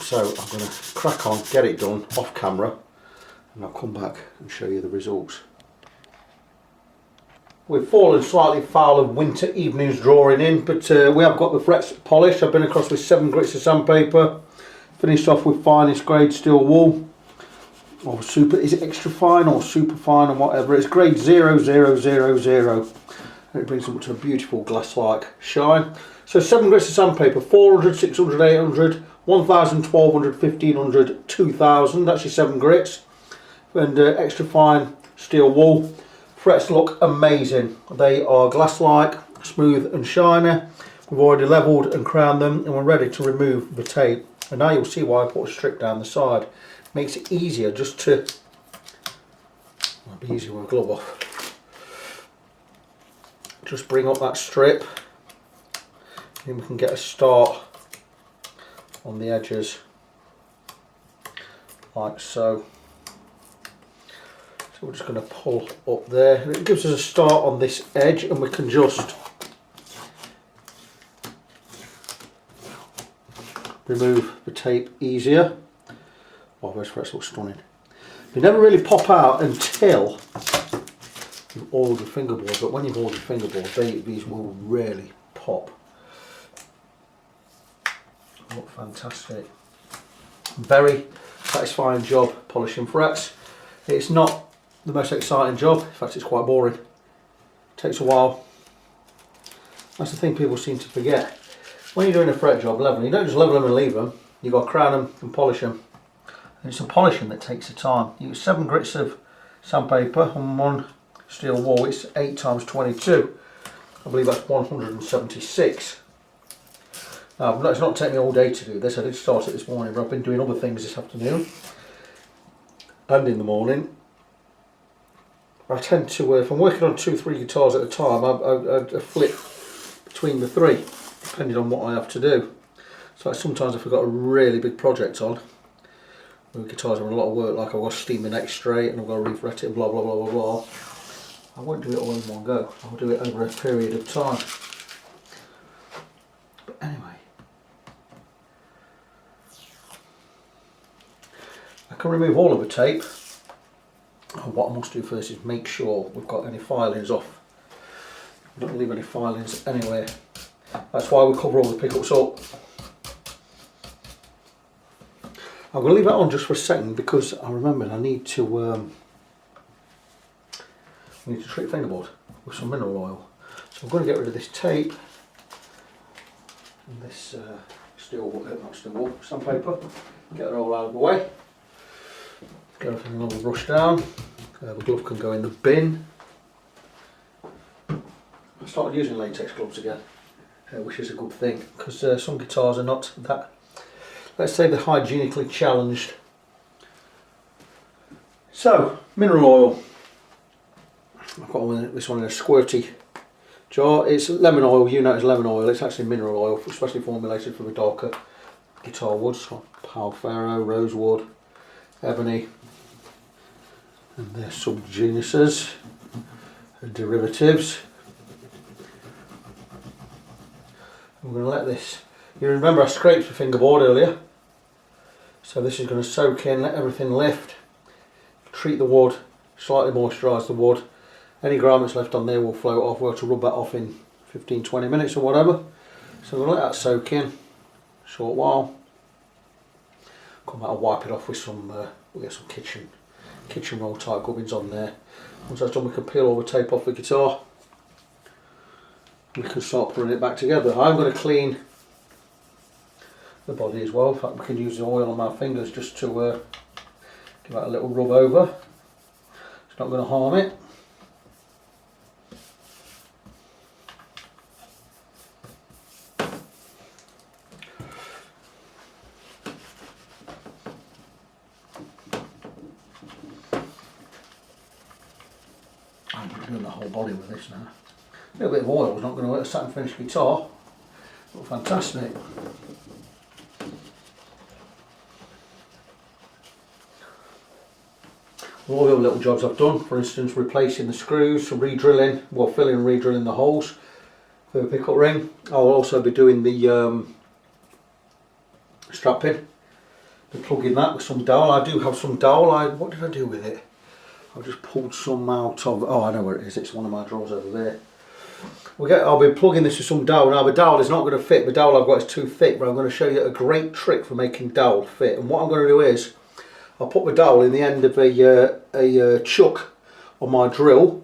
So I'm going to crack on, get it done off camera, and I'll come back and show you the results. We've fallen slightly foul of winter evenings drawing in, but we have got the frets polished. I've been across with 7 grits of sandpaper, finished off with finest grade steel wool, or super, is it extra fine or super fine or whatever, it's grade 0000, and it brings them to a beautiful glass-like shine. So 7 grits of sandpaper, 400, 600, 800, 1000, 1200, 1500, 2000, that's your 7 grits, and extra fine steel wool. Frets look amazing. They are glass-like, smooth and shiny. We've already levelled and crowned them, and we're ready to remove the tape. And now you'll see why I put a strip down the side. Makes it easier just to, well, it'll be easier with a glove off. Just bring up that strip, and we can get a start on the edges, like so. So we're just going to pull up there, and it gives us a start on this edge, and we can just remove the tape easier. Wow, those frets look stunning. They never really pop out until you've oiled your fingerboard, but when you've oiled your fingerboard, these will really pop. Look fantastic. Very satisfying job polishing frets. It's not the most exciting job, in fact it's quite boring. It takes a while. That's the thing people seem to forget. When you're doing a fret job, leveling, you don't just level them and leave them, you've got to crown them and polish them. And it's the polishing that takes the time. You use 7 grits of sandpaper on 1 steel wool, it's 8 times 22. I believe that's 176. Now, it's not taking me all day to do this, I did start it this morning, but I've been doing other things this afternoon and in the morning. I tend to, if I'm working on 2-3 guitars at a time, I flip between the 3, depending on what I have to do. So sometimes if I've got a really big project on, with guitars are a lot of work, like I've got to steam the neck straight and I've got to refret it and blah blah blah blah blah, I won't do it all in one go, I'll do it over a period of time. But anyway, I can remove all of the tape. And what I must do first is make sure we've got any filings off. Don't leave any filings anywhere. That's why we cover all the pickups up. I'm going to leave that on just for a second because I remembered I need to treat fingerboard with some mineral oil. So I'm going to get rid of this tape and this sandpaper. Get it all out of the way. Get everything all brushed down. The glove can go in the bin. I started using latex gloves again, which is a good thing because some guitars are not that, let's say, they're hygienically challenged. So, mineral oil. I've got this one in a squirty jar. It's lemon oil, you know it's lemon oil, it's actually mineral oil, especially formulated for the darker guitar woods, like Pal Ferro, rosewood, ebony, and their subgenuses, derivatives. I'm going to let this, you remember I scraped the fingerboard earlier, so this is going to soak in, let everything lift, treat the wood, slightly moisturise the wood. Any grime that's left on there will float off. We'll have to rub that off in 15-20 minutes or whatever. So we'll let that soak in a short while. Come back and wipe it off with some, we'll get some kitchen roll type gubbins on there. Once that's done, we can peel all the tape off the guitar. We can start putting it back together. I'm going to clean the body as well. In fact, we can use the oil on my fingers just to give that a little rub over. It's not going to harm it. I'm doing the whole body with this now. A little bit of oil is not going to hurt a satin finished guitar. Look fantastic. All the other little jobs I've done, for instance replacing the screws, re-drilling, well filling and re-drilling the holes. for the pickup ring. I will also be doing the strap pin. Be plugging that with some dowel. I do have some dowel. What did I do with it? I've just pulled some out of. Oh, I know where it is. It's one of my drawers over there. I'll be plugging this with some dowel. Now the dowel is not going to fit. The dowel I've got is too thick, but I'm going to show you a great trick for making dowel fit. And what I'm going to do is, I'll put the dowel in the end of a chuck on my drill.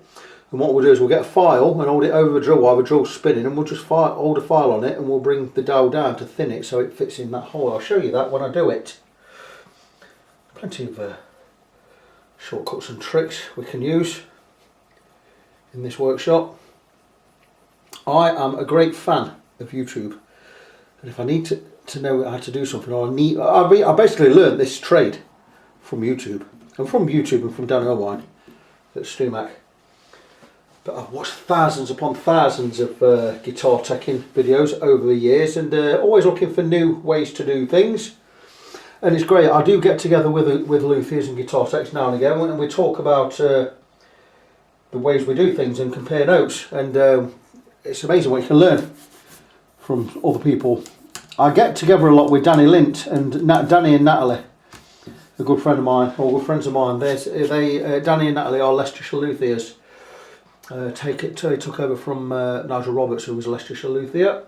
And what we'll do is we'll get a file and hold it over the drill while the drill's spinning, and we'll just hold a file on it, and we'll bring the dowel down to thin it so it fits in that hole. I'll show you that when I do it. Plenty of shortcuts and tricks we can use in this workshop. I am a great fan of YouTube, and if I need to know how to do something, I basically learned this trade from YouTube, and from Dan Irwine at Stumac. But I've watched thousands upon thousands of guitar teching videos over the years, and always looking for new ways to do things. And it's great. I do get together with luthiers and guitar techs now and again, and we talk about the ways we do things and compare notes. And it's amazing what you can learn from other people. I get together a lot with Danny Lint and Danny and Natalie, a good friend of mine, or good friends of mine. Danny and Natalie are Leicestershire luthiers. They took over from Nigel Roberts, who was a Leicestershire luthier.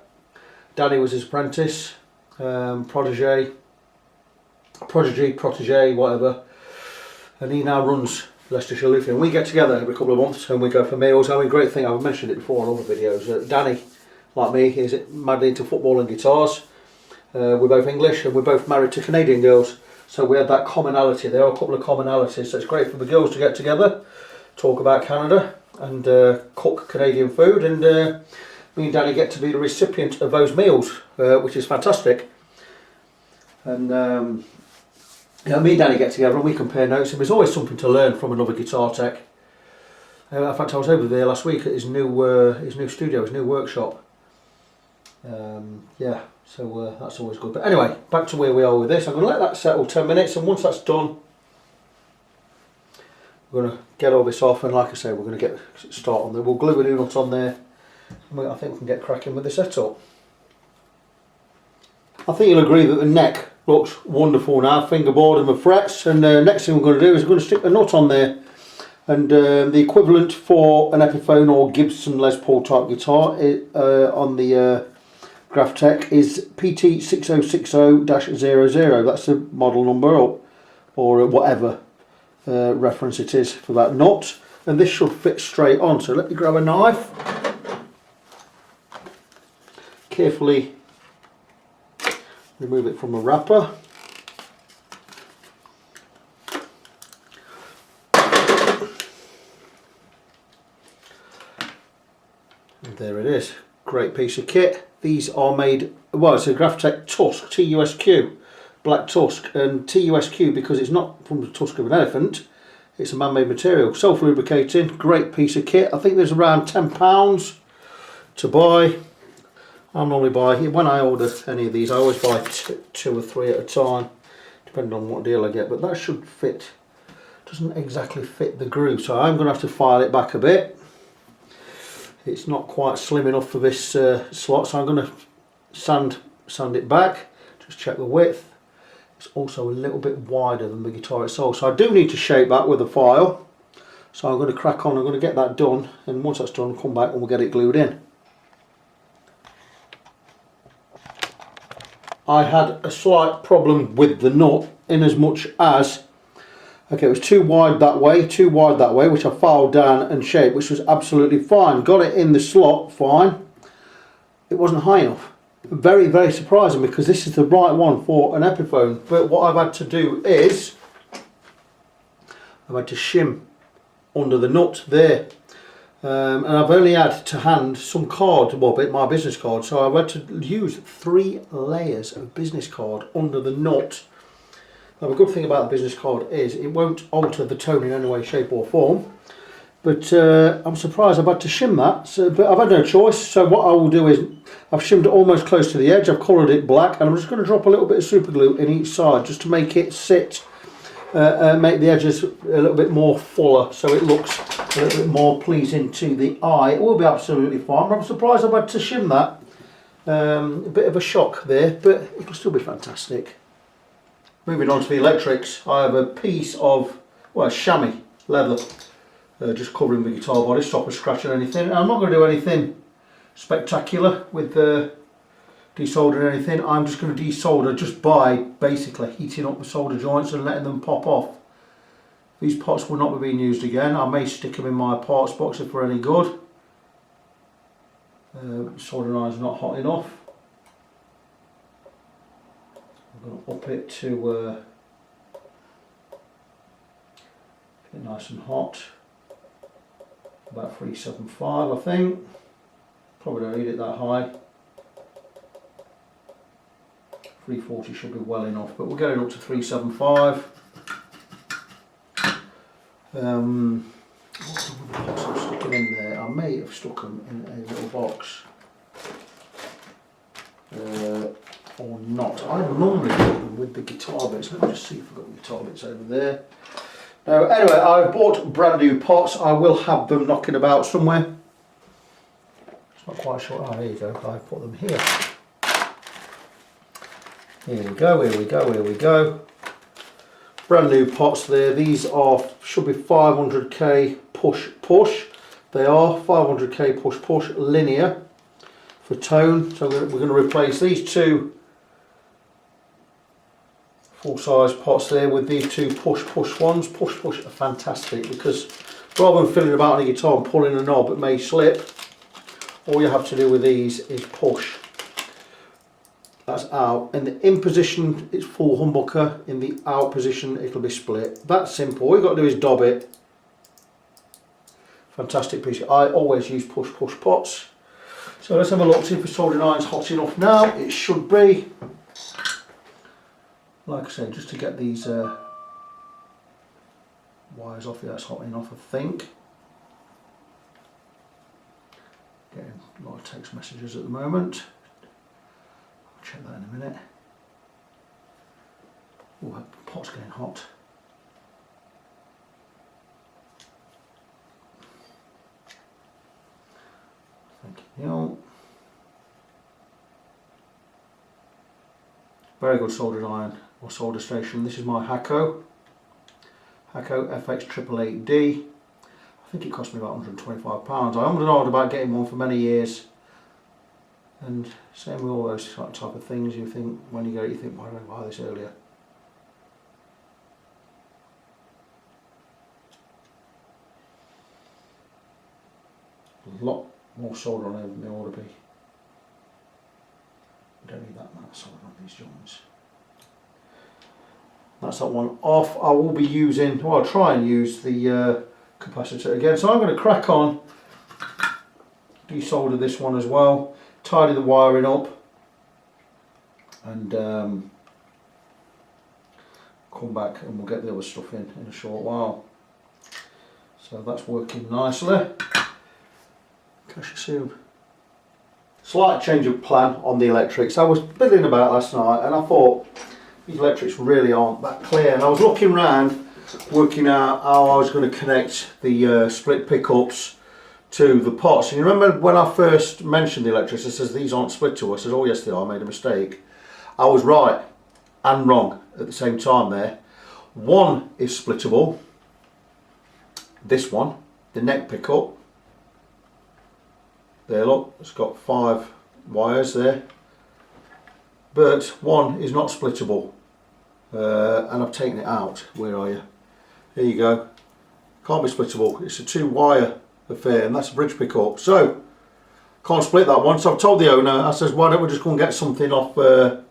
Danny was his apprentice, protege, whatever, and he now runs Leicestershire Luthier. And we get together every couple of months and we go for meals. I mean, great thing, I've mentioned it before on other videos. Danny, like me, is madly into football and guitars. We're both English and we're both married to Canadian girls, so we have that commonality. There are a couple of commonalities, so it's great for the girls to get together, talk about Canada, and cook Canadian food, and me and Danny get to be the recipient of those meals, which is fantastic. And me and Danny get together and we compare notes, and there's always something to learn from another guitar tech. In fact, I was over there last week at his new studio, his new workshop. Yeah, so that's always good. But anyway, back to where we are with this. I'm going to let that settle 10 minutes, and once that's done, we're going to get all this off, and like I say, we're going to get start on there. We'll glue a new nut on there, and I think we can get cracking with the setup. I think you'll agree that the neck looks wonderful now, fingerboard and the frets, and next thing we're going to do is we're going to stick a nut on there. And the equivalent for an Epiphone or Gibson Les Paul type guitar on the Graphtec is PT6060-00. That's the model number or whatever reference it is for that nut. And this should fit straight on. So let me grab a knife. Carefully remove it from the wrapper. And there it is. Great piece of kit. These are made, well, it's a Graphtec tusk, TUSQ, black tusk, and TUSQ because it's not from the tusk of an elephant, it's a man-made material. Self-lubricating, great piece of kit. I think there's around £10 to buy. I normally buy, when I order any of these, I always buy two or three at a time, depending on what deal I get, but that should fit, doesn't exactly fit the groove, so I'm going to have to file it back a bit. It's not quite slim enough for this slot, so I'm going to sand it back, just check the width. It's also a little bit wider than the guitar itself, so I do need to shape that with a file. So I'm going to crack on, I'm going to get that done, and once that's done, I'll come back and we'll get it glued in. I had a slight problem with the nut in as much as, okay, it was too wide that way, which I filed down and shaped, which was absolutely fine. Got it in the slot, fine. It wasn't high enough. Very, very surprising because this is the right one for an Epiphone. But what I've had to do is, I've had to shim under the nut there. And I've only had to hand some card, well, my business card, so I've had to use 3 layers of business card under the nut. Now the good thing about the business card is it won't alter the tone in any way, shape or form, but I'm surprised I've had to shim that, but I've had no choice. So what I will do is, I've shimmed it almost close to the edge, I've coloured it black, and I'm just going to drop a little bit of super glue in each side just to make it sit make the edges a little bit more fuller so it looks a little bit more pleasing to the eye. It will be absolutely fine. I'm surprised I've had to shim that. A bit of a shock there, but it'll still be fantastic. Moving on to the electrics, I have a piece of, well, chamois leather, just covering the guitar body, stop it scratching anything. And I'm not going to do anything spectacular with desoldering anything. I'm just going to desolder just by basically heating up the solder joints and letting them pop off. These pots will not be being used again. I may stick them in my parts box if they're any good. Soldering iron's not hot enough. I'm going to up it to get nice and hot. About 375 I think. Probably don't need it that high. 340 should be well enough, but we'll get it up to 375. What are the pots I'm sticking in there? I may have stuck them in a little box. Or not. I normally put them with the guitar bits. Let me just see if I've got the guitar bits over there. Now, anyway, I've bought brand new pots. I will have them knocking about somewhere. It's not quite sure. Oh, there you go. I put them here. Here we go, here we go, here we go. Brand new pots there. These are, should be 500k push. They are 500k push linear for tone. So we're going to replace these two full size pots there with these two push ones. Push are fantastic because rather than fiddling about on a guitar and pulling a knob it may slip, all you have to do with these is push. That's out. In the in position it's full humbucker, in the out position it'll be split. That's simple. All you've got to do is dob it. Fantastic piece. I always use push pots. So let's have a look, see if the soldering iron's hot enough now. It should be. Like I said, just to get these wires off, that's hot enough I think. Getting a lot of text messages at the moment. I'll check that in a minute. Oh, that pot's getting hot. Thank you. Very good soldering iron or solder station. This is my Hakko FX888D. I think it cost me about £125. I ummed and ahed about getting one for many years. And same with all those type of things, you think, when you get it, you think, why did I buy this earlier? A lot more solder on there than there ought to be. We don't need that amount of solder on these joints. That's that one off. I will be using, well, I'll try and use the capacitor again. So I'm going to crack on, desolder this one as well, tidy the wiring up, and come back and we'll get the other stuff in a short while. So that's working nicely. Catch you soon. Slight change of plan on the electrics. I was fiddling about last night and I thought these electrics really aren't that clear, and I was looking around working out how I was going to connect the split pickups to the pots. And you remember when I first mentioned the electrics, I says these aren't splittable. I says, oh yes they are, I made a mistake. I was right and wrong at the same time there. One is splittable, this one, the neck pickup. There, look, it's got 5 wires there, but one is not splittable, and I've taken it out. Where are you? Here you go. Can't be splittable. It's a 2-wire affair, and that's a bridge pickup, so can't split that one. So I've told the owner, I says, why don't we just go and get something off eBay?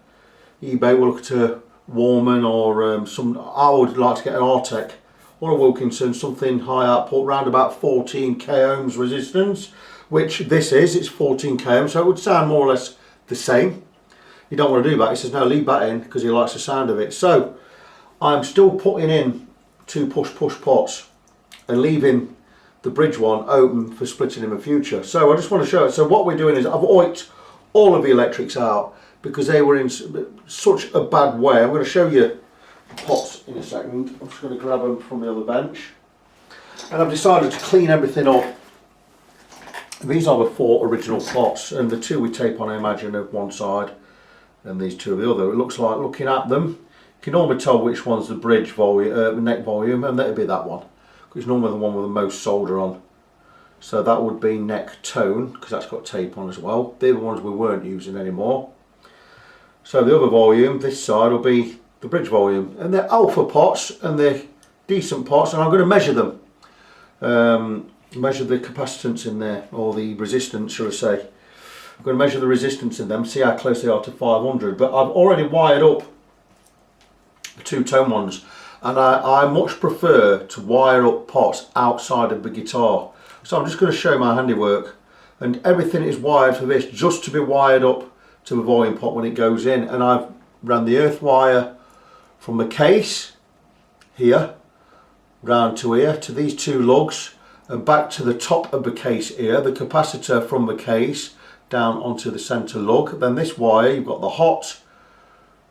We'll look at a Warman or some. I would like to get an Artec or a Wilkinson, something high output, round about 14k ohms resistance, which this is. It's 14k ohms, so it would sound more or less the same. You don't want to do that. He says no, leave that in because he likes the sound of it. So I'm still putting in 2 push pots and leaving the bridge one open for splitting in the future. So I just want to show it. So what we're doing is I've oiled all of the electrics out because they were in such a bad way. I'm going to show you pots pots in a second. I'm just going to grab them from the other bench. And I've decided to clean everything up. These are the 4 original pots, and the 2 we tape on, I imagine, of one side and these 2 of the other. It looks like, looking at them, you can normally tell which one's the bridge volume, neck volume, and that'd be that one. Because it's normally the one with the most solder on. So that would be neck tone, because that's got tape on as well. They're the ones we weren't using anymore. So the other volume, this side, will be the bridge volume. And they're alpha pots, and they're decent pots, and I'm going to measure them. Measure the capacitance in there, or the resistance, shall I say. I'm going to measure the resistance in them, see how close they are to 500. But I've already wired up the 2-tone ones. And I much prefer to wire up pots outside of the guitar. So I'm just going to show my handiwork, and everything is wired for this just to be wired up to the volume pot when it goes in. And I've ran the earth wire from the case here round to here to these 2 lugs and back to the top of the case here, the capacitor from the case down onto the centre lug. Then this wire, you've got the hot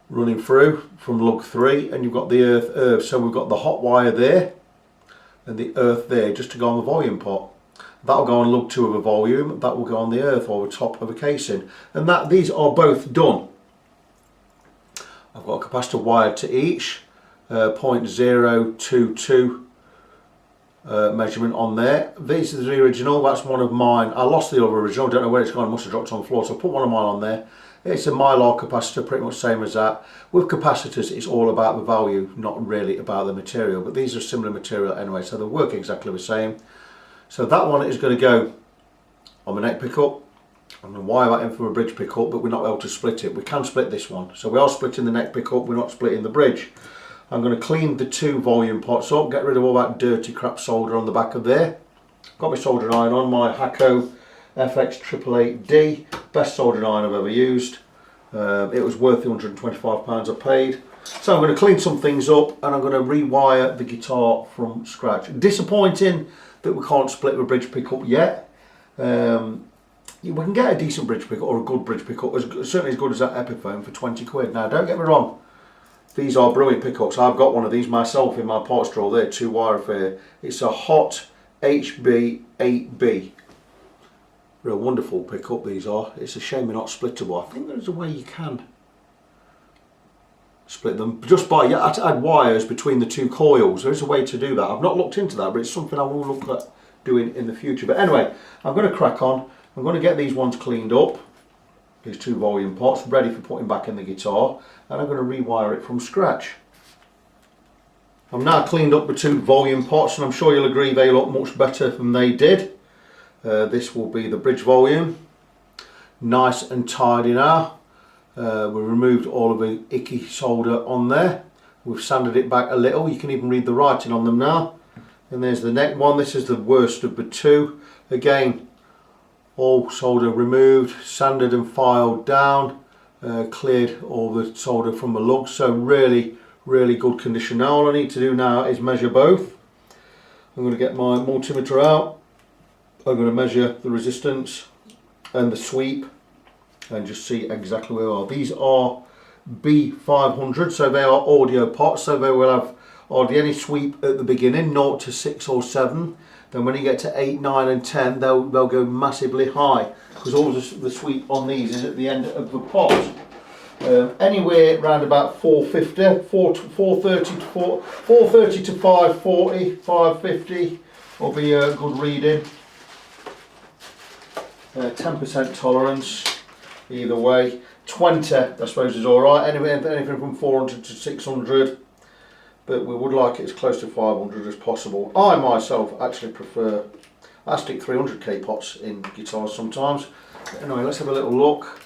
running through from lug 3, and you've got the earth. So we've got the hot wire there and the earth there just to go on the volume pot. That'll go on lug 2 of a volume, that will go on the earth or the top of a casing. And these are both done. I've got a capacitor wired to each, 0.022 measurement on there. These are the original, that's one of mine. I lost the other original, don't know where it's gone, it must have dropped on the floor, so I put one of mine on there. It's a mylar capacitor, pretty much same as that. With capacitors, it's all about the value, not really about the material, but these are similar material anyway, so they work exactly the same. So that one is going to go on the neck pickup. I'm going to wire that in from a bridge pickup, but we're not able to split it. We can split this one. So we are splitting the neck pickup, we're not splitting the bridge. I'm going to clean the 2 volume pots up, get rid of all that dirty crap solder on the back of there. Got my soldering iron on, my Hakko FX888D, best soldering iron I've ever used. It was worth the £125 I paid. So I'm going to clean some things up, and I'm going to rewire the guitar from scratch. Disappointing that we can't split the bridge pickup yet. We can get a decent bridge pickup, or a good bridge pickup, certainly as good as that Epiphone for 20 quid. Now don't get me wrong, these are brilliant pickups. I've got one of these myself in my parts drawer there, 2-wire affair. It's a Hot HB8B. Real wonderful pickup these are. It's a shame they're not splittable. I think there's a way you can split them just by, you have to add wires between the 2 coils. There is a way to do that. I've not looked into that, but it's something I will look at doing in the future. But anyway, I'm going to crack on. I'm going to get these ones cleaned up, these 2 volume pots, ready for putting back in the guitar, and I'm going to rewire it from scratch. I've now cleaned up the 2 volume pots, and I'm sure you'll agree they look much better than they did. This will be the bridge volume, nice and tidy now. We removed all of the icky solder on there. We've sanded it back a little. You can even read the writing on them now. And there's the neck one. This is the worst of the 2. Again, all solder removed, sanded and filed down, cleared all the solder from the lugs. So really good condition. Now all I need to do now is measure both. I'm going to get my multimeter out. I'm going to measure the resistance and the sweep and just see exactly where we are. These are B500, so they are audio pots, so they will have hardly any sweep at the beginning, 0 to 6 or 7. Then when you get to 8, 9 and 10, they'll go massively high, because all the sweep on these is at the end of the pot. Anywhere around about 450, 430 to 540, 550 will be a good reading. 10% tolerance either way. 20 I suppose is alright, anything from 400 to 600, but we would like it as close to 500 as possible. I myself actually prefer, I stick 300k pots in guitars sometimes. But anyway, let's have a little look,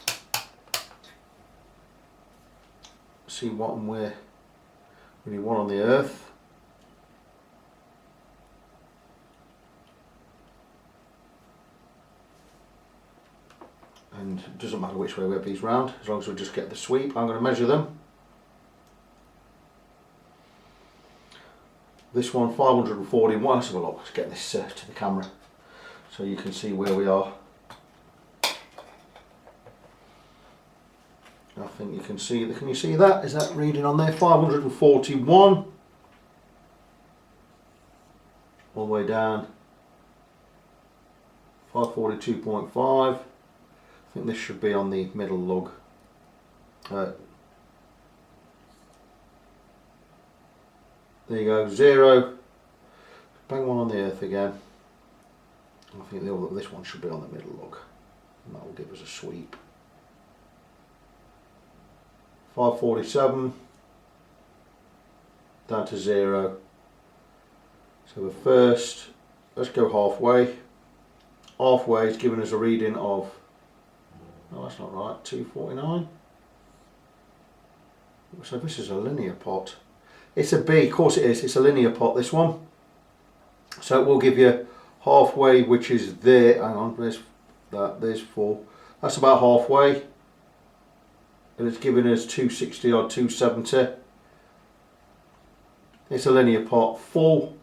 see what and where we need one on the earth. And it doesn't matter which way we have these round, as long as we just get the sweep. I'm going to measure them. This one 541. Let's have a look. Let's get this to the camera so you can see where we are. I think you can see. Can you see that? Is that reading on there? 541. down. 542.5. I think this should be on the middle lug. There you go, 0. Bang one on the earth again. I think this one should be on the middle lug. And that will give us a sweep. 547. Down to 0. So the first, let's go halfway. Halfway is giving us a reading of, no, that's not right, 249. So this is a linear pot. It's a B, of course it is, it's a linear pot, this one. So it will give you halfway, which is there. Hang on, there's 4. That's about halfway. And it's giving us 260 or 270. It's a linear pot. Full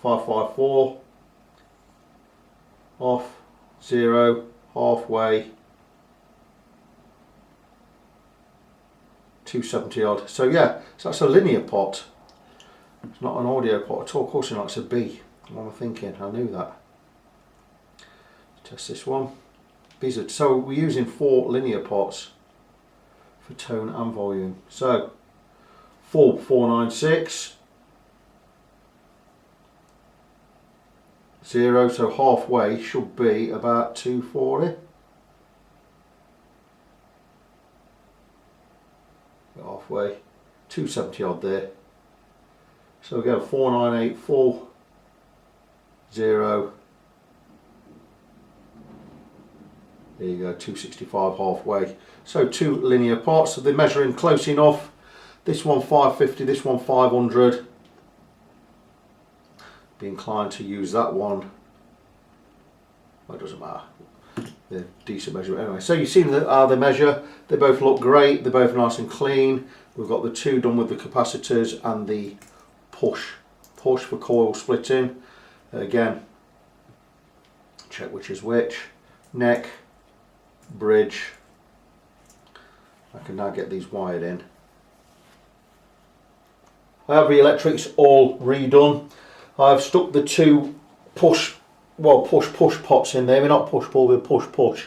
554. Off 0. Halfway 270 odd. So yeah, so that's a linear pot. It's not an audio pot at all. Of course not, it's a B. What am I thinking? I knew that. Let's test this one. So we're using 4 linear pots for tone and volume. So 496. 0, so halfway should be about 240. Halfway, 270 odd there. So we go 4984, 0. There you go, 265 halfway. So 2 linear pots. So they're measuring close enough. This one 550, this one 500. Be inclined to use that one. Well, it doesn't matter. They're decent measurement anyway. So you've seen how they measure. They both look great. They're both nice and clean. We've got the 2 done with the capacitors and the push for coil splitting. Again, check which is which. Neck, bridge. I can now get these wired in. I have the electrics all redone. I've stuck the 2 push pots in there. They're not push pull, they're push push.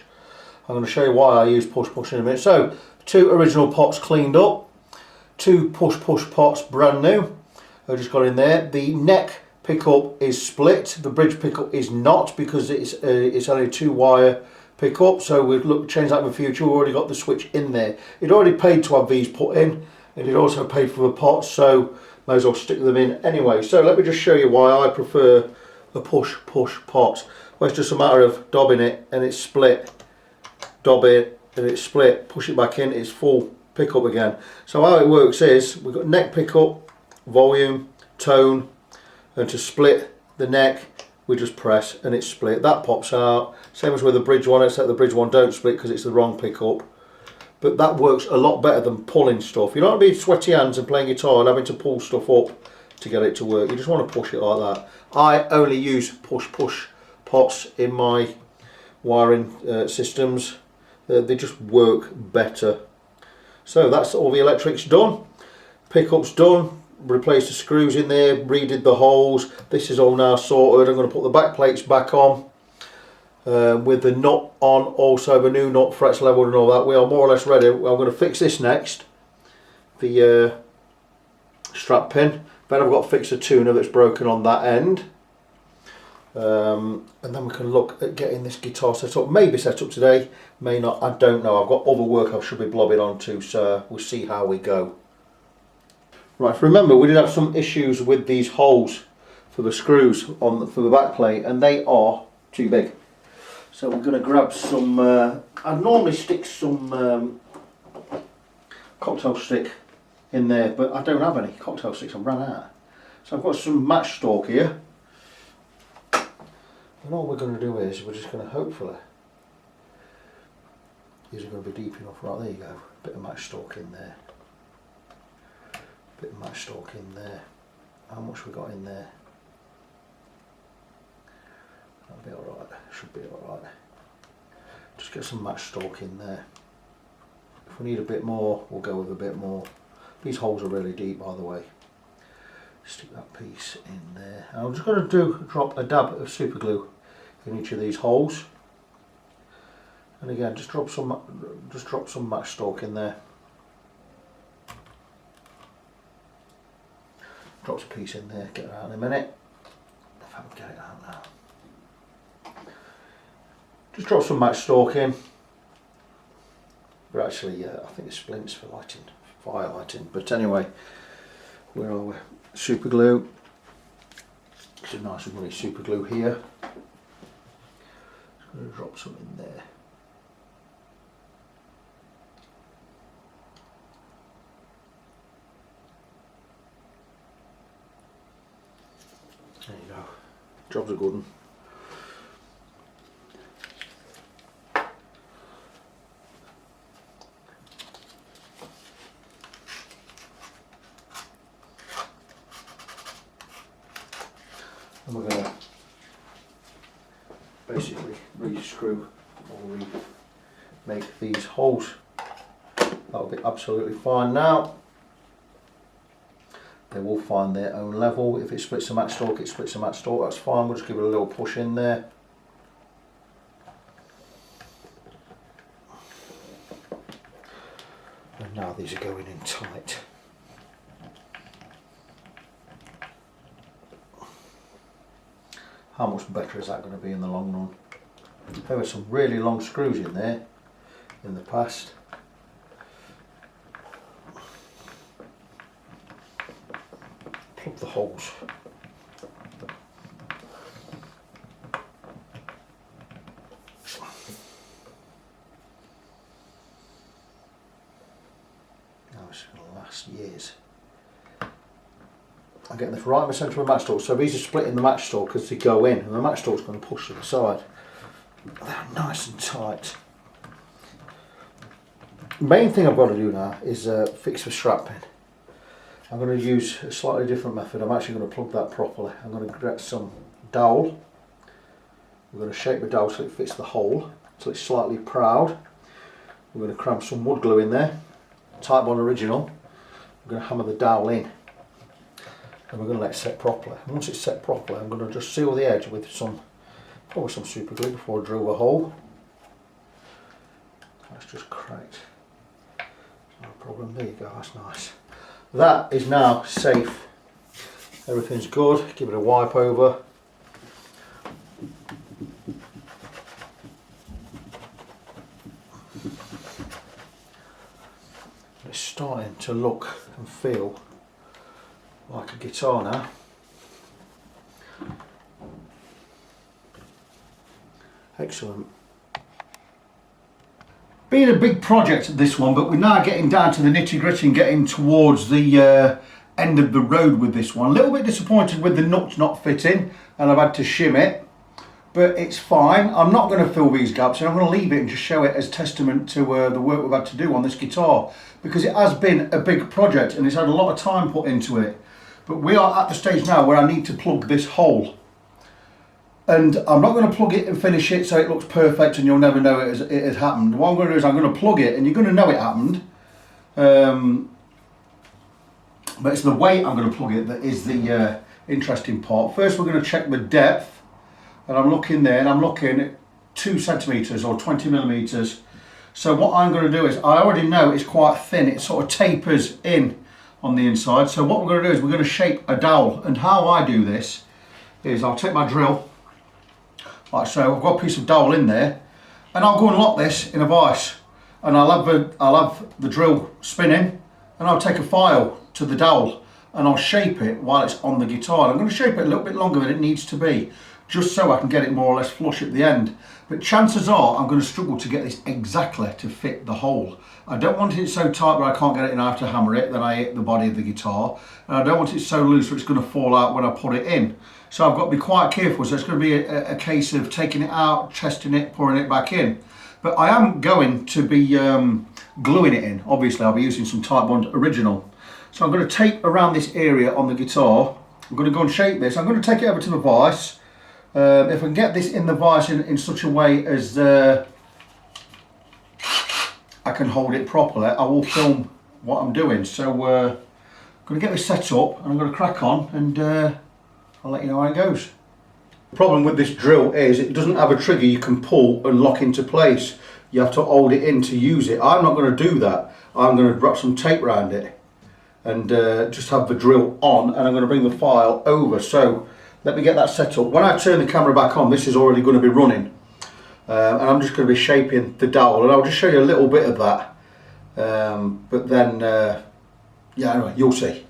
I'm going to show you why I use push push in a minute. So 2 original pots cleaned up, 2 push pots brand new. I just got in there. The neck pickup is split. The bridge pickup is not, because it's only a 2-wire pickup. So we'll change that in the future. We've already got the switch in there. It already paid to have these put in, and it also paid for the pots. So might as well stick them in anyway. So let me just show you why I prefer the push pot. Well, it's just a matter of dobbing it and it's split. Dob it and it's split. Push it back in, it's full pickup again. So how it works is we've got neck pickup, volume, tone, and to split the neck we just press and it's split. That pops out. Same as with the bridge one, except the bridge one don't split because it's the wrong pickup. But that works a lot better than pulling stuff. You don't want to be sweaty hands and playing guitar and having to pull stuff up to get it to work. You just want to push it like that. I only use push pots in my wiring systems. They just work better. So that's all the electrics done. Pickup's done. Replaced the screws in there, redid the holes. This is all now sorted. I'm going to put the back plates back on. With the nut on, also the new nut, frets leveled and all that. We are more or less ready. I'm going to fix this next, the strap pin. Then I've got to fix the tuner that's broken on that end, and then we can look at getting this guitar set up. Maybe set up today, may not, I don't know. I've got other work I should be blobbing onto, so we'll see how we go. Right, remember we did have some issues with these holes for the screws for the back plate, and they are too big. So we're going to grab some, I'd normally stick some cocktail stick in there, but I don't have any cocktail sticks, I've run out. So I've got some matchstalk here. And all we're going to do is, we're just going to hopefully, these are going to be deep enough. Right, there you go, bit of matchstalk in there. Bit of matchstalk in there. How much we got in there? That'll be alright, should be alright. Just get some matchstalk in there. If we need a bit more, we'll go with a bit more. These holes are really deep, by the way. Stick that piece in there. I'm just going to drop a dab of super glue in each of these holes, and again just drop some matchstalk in there. Drops a piece in there. Get it out in a minute. If I can get it out now. Just drop some matchstalk in. But actually, I think it's splints for lighting, fire lighting. But anyway, where are we? Super glue. It's a nice runny super glue here. Just going to drop some in there. There you go. Job's a good one. And we're going to basically re-screw or remake these holes. That'll be absolutely fine now. They will find their own level. If it splits the matchstalk, it splits the matchstalk, that's fine. We'll just give it a little push in there. And now these are going in tight. How much better is that going to be in the long run? There were some really long screws in there in the past. Plug the holes. Now it's going to last years. I'm getting this right in the centre of the matchstalk, so these are splitting the matchstalk as they go in, and the matchstalk's going to push to the side. They're nice and tight. The main thing I've got to do now is fix the strap pin. I'm going to use a slightly different method. I'm actually going to plug that properly. I'm going to get some dowel. We're going to shape the dowel so it fits the hole, so it's slightly proud. We're going to cram some wood glue in there, Type 1 original. We're going to hammer the dowel in, and we're going to let it set properly. And once it's set properly, I'm going to just seal the edge with probably some super glue before I drill the hole. That's just cracked. No problem. There you go. That's nice. That is now safe. Everything's good. Give it a wipe over. It's starting to look and feel like a guitar now. Excellent. Been a big project this one, but we're now getting down to the nitty gritty and getting towards the end of the road with this one. A little bit disappointed with the nuts not fitting, and I've had to shim it, but it's fine. I'm not going to fill these gaps, and I'm going to leave it and just show it as testament to the work we've had to do on this guitar, because it has been a big project and it's had a lot of time put into it. But we are at the stage now where I need to plug this hole. And I'm not going to plug it and finish it so it looks perfect and you'll never know it has happened. What I'm going to do is I'm going to plug it and you're going to know it happened. But it's the way I'm going to plug it that is the interesting part. First we're going to check the depth. And I'm looking there and I'm looking at 2 centimetres or 20 millimetres. So what I'm going to do is, I already know it's quite thin. It sort of tapers in on the inside. So what we're going to do is we're going to shape a dowel. And how I do this is I'll take my drill. Like so, I've got a piece of dowel in there, and I'll go and lock this in a vise, and I'll have the drill spinning, and I'll take a file to the dowel, and I'll shape it while it's on the guitar. I'm going to shape it a little bit longer than it needs to be, just so I can get it more or less flush at the end. But chances are I'm going to struggle to get this exactly to fit the hole. I don't want it so tight where I can't get it and I have to hammer it, then I hit the body of the guitar. And I don't want it so loose where it's going to fall out when I put it in. So I've got to be quite careful. So it's going to be a case of taking it out, testing it, pouring it back in. But I am going to be gluing it in. Obviously I'll be using some Type 1 original. So I'm going to tape around this area on the guitar. I'm going to go and shape this. I'm going to take it over to the vise. If I can get this in the vise in such a way as I can hold it properly, I will film what I'm doing. So going to get this set up and I'm going to crack on and I'll let you know how it goes. The problem with this drill is it doesn't have a trigger you can pull and lock into place. You have to hold it in to use it. I'm not going to do that. I'm going to wrap some tape around it and just have the drill on, and I'm going to bring the file over. So let me get that set up. When I turn the camera back on, this is already going to be running, and I'm just going to be shaping the dowel, and I'll just show you a little bit of that, but then yeah, anyway, you'll see.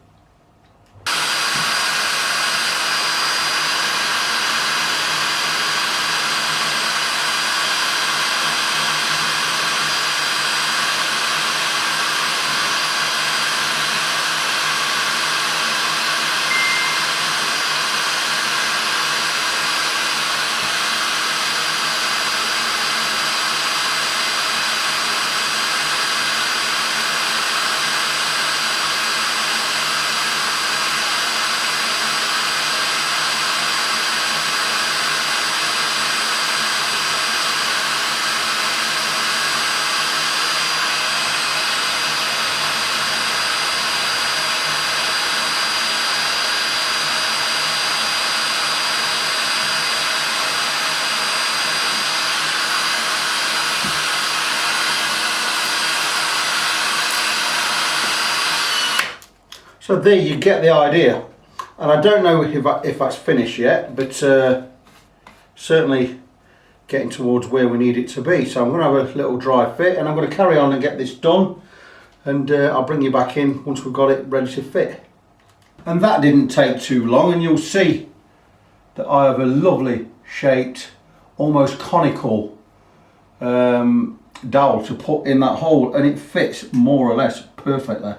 So there you get the idea, and I don't know if that's finished yet, but certainly getting towards where we need it to be. So I'm going to have a little dry fit, and I'm going to carry on and get this done, and I'll bring you back in once we've got it ready to fit. And that didn't take too long, and you'll see that I have a lovely shaped, almost conical dowel to put in that hole, and it fits more or less perfectly.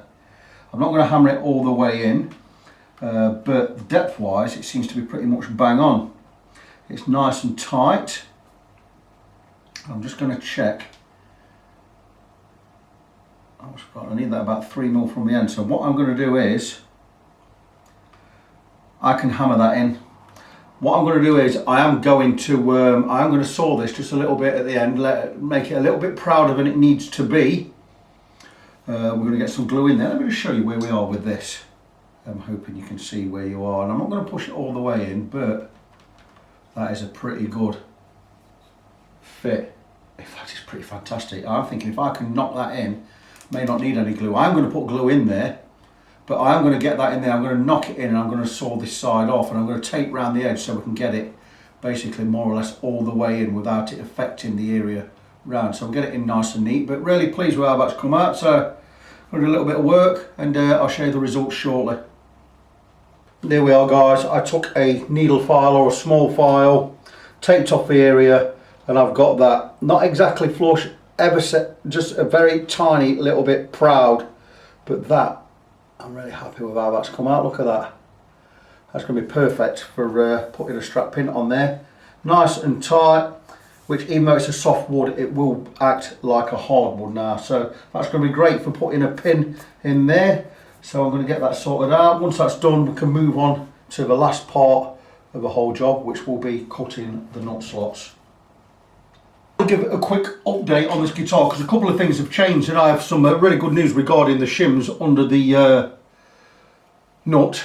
I'm not going to hammer it all the way in, but depth wise it seems to be pretty much bang on. It's nice and tight. I'm just going to check. I need that about 3mm from the end. So what I'm going to do is I can hammer that in. What I'm going to do is I am going to saw this just a little bit at the end, make it a little bit prouder than it needs to be. We're going to get some glue in there. Let me just show you where we are with this. I'm hoping you can see where you are, and I'm not going to push it all the way in, but that is a pretty good fit. In fact, it's pretty fantastic. I'm thinking if I can knock that in, may not need any glue. I'm going to put glue in there, but I'm going to get that in there. I'm going to knock it in, and I'm going to saw this side off, and I'm going to tape round the edge so we can get it basically more or less all the way in without it affecting the area round. So I'll get it in nice and neat, but really pleased with how that's come out. So I'll do a little bit of work, and I'll show you the results shortly. There we are, guys. I took a needle file or a small file, taped off the area, and I've got that not exactly flush, just a very tiny little bit proud, but that I'm really happy with how that's come out. Look at that. That's going to be perfect for putting a strap pin on there, nice and tight, which even though it's a soft wood, it will act like a hardwood now. So that's going to be great for putting a pin in there. So I'm going to get that sorted out. Once that's done, we can move on to the last part of the whole job, which will be cutting the nut slots. I'll give a quick update on this guitar because a couple of things have changed, and I have some really good news regarding the shims under the nut.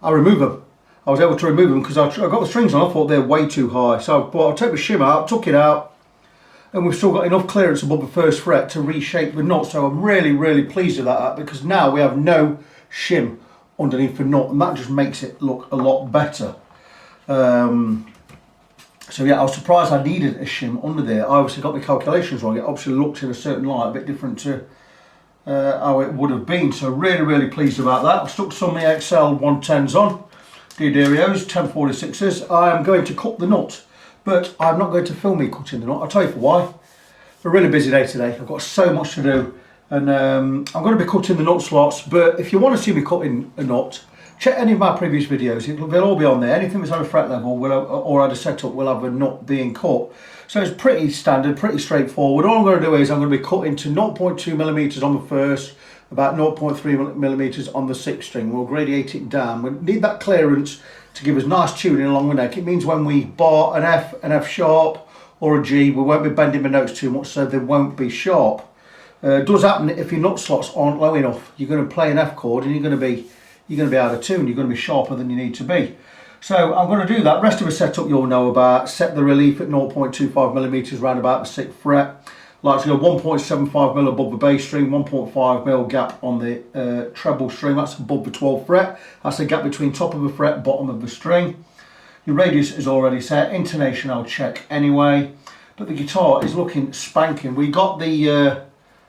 I removed them. I was able to remove them because I got the strings on. I thought they're way too high, so I thought I'll take the shim out, took it out, and we've still got enough clearance above the first fret to reshape the nut. So I'm really pleased with that, because now we have no shim underneath the nut, and that just makes it look a lot better. So yeah, I was surprised I needed a shim under there. I obviously got my calculations wrong. It obviously looked in a certain light, a bit different to how it would have been. So really pleased about that. I've stuck some of the XL 110s on, Dioderios, 1046s. I am going to cut the nut, but I'm not going to film me cutting the nut. I'll tell you for why. A really busy day today. I've got so much to do, and I'm going to be cutting the nut slots. But if you want to see me cutting a nut, check any of my previous videos. They'll all be on there. Anything that's on a fret level or at a setup will have a nut being cut. So it's pretty standard, pretty straightforward. All I'm going to do is I'm going to be cutting to 0.2mm on the first, about 0.3mm on the sixth string. We'll gradiate it down. We need that clearance to give us nice tuning along the neck. It means when we bar an F sharp or a G, we won't be bending the notes too much, so they won't be sharp. It does happen if your nut slots aren't low enough. You're going to play an F chord and you're going to be you're going to be out of tune, you're going to be sharper than you need to be. So I'm going to do that. Rest of the setup you'll know about. Set the relief at 0.25mm round about the 6th fret. Like to go 1.75mm above the bass string, 1.5mm gap on the treble string, that's above the 12th fret. That's the gap between top of the fret, bottom of the string. Your radius is already set, intonation I'll check anyway. But the guitar is looking spanking. We got the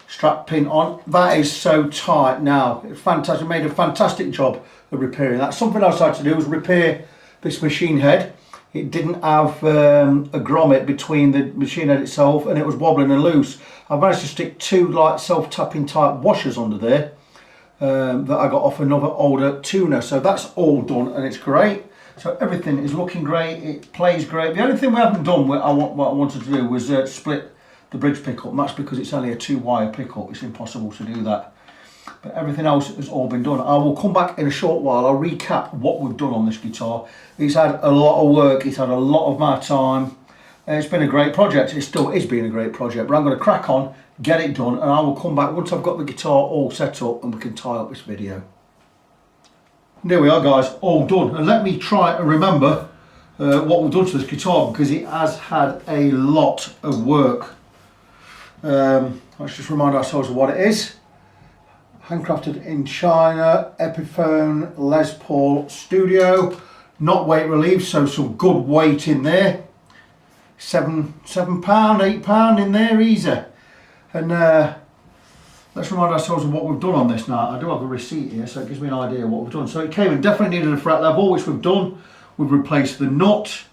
strap pin on. That is so tight now. It's fantastic, made a fantastic job of repairing that. Something else I had to do was repair this machine head. It didn't have a grommet between the machine head itself, and it was wobbling and loose. I managed to stick 2 like self-tapping type washers under there that I got off another older tuner. So that's all done and it's great. So everything is looking great, it plays great. The only thing we haven't done, what I wanted to do was split the bridge pickup, and that's because it's only a 2-wire pickup. It's impossible to do that. But everything else has all been done. I will come back in a short while. I'll recap what we've done on this guitar. It's had a lot of work, it's had a lot of my time. It's been a great project. It still is being a great project, but I'm going to crack on, get it done, and I will come back once I've got the guitar all set up and we can tie up this video. And there we are, guys, all done. And let me try and remember what we've done to this guitar, because it has had a lot of work. Let's just remind ourselves of what it is. Handcrafted in China, Epiphone Les Paul Studio, not weight relieved, so some good weight in there. £7, £8 in there, easy. And let's remind ourselves of what we've done on this now. I do have a receipt here, so it gives me an idea of what we've done. So it came and definitely needed a fret level, which we've done. We've replaced the nut.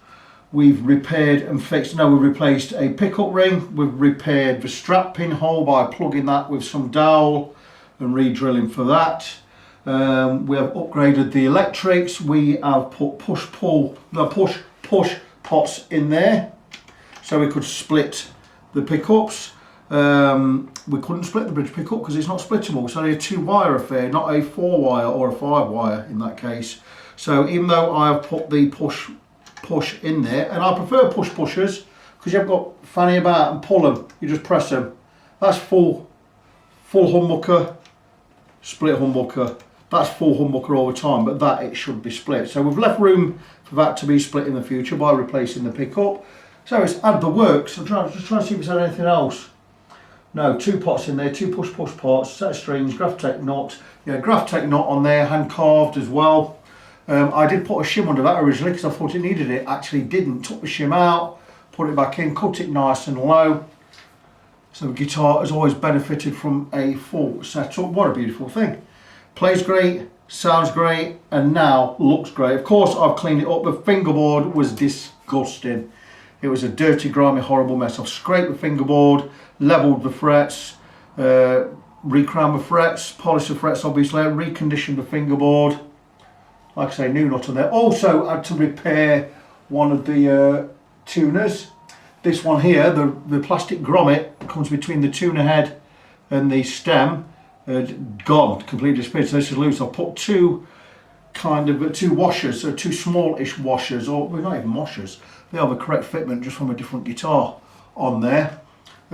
We've repaired and fixed, we've replaced a pickup ring. We've repaired the strap pin hole by plugging that with some dowel and re-drilling for that. We have upgraded the electrics. We have put push pots in there so we could split the pickups. We couldn't split the bridge pickup because it's not splittable. It's only a 2-wire affair, not a 4-wire or a 5-wire in that case. So even though I have put the push in there, and I prefer pushers because you haven't got to fanny about and pull them, you just press them. That's full humbucker, split humbucker. That's full humbucker all the time, but that it should be split. So we've left room for that to be split in the future by replacing the pickup. So it's had the works. I'm just trying to see if it's had anything else. No, 2 pots in there, 2 push pots, set of strings, Graphtec nut. Yeah, Graphtec nut on there, hand carved as well. I did put a shim under that originally because I thought it needed it. Actually didn't. Took the shim out, put it back in, cut it nice and low. So the guitar has always benefited from a full setup. What a beautiful thing. Plays great, sounds great, and now looks great. Of course I've cleaned it up. The fingerboard was disgusting. It was a dirty, grimy, horrible mess. I've scraped the fingerboard, levelled the frets, recrowned the frets, polished the frets obviously, reconditioned the fingerboard. Like I say, new nut on there. Also had to repair one of the tuners. This one here, the plastic grommet comes between the tuner head and the stem, gone, completely disappeared. So this is loose. I've put 2 washers, so 2 smallish washers, or well, not even washers. They are the correct fitment, just from a different guitar on there.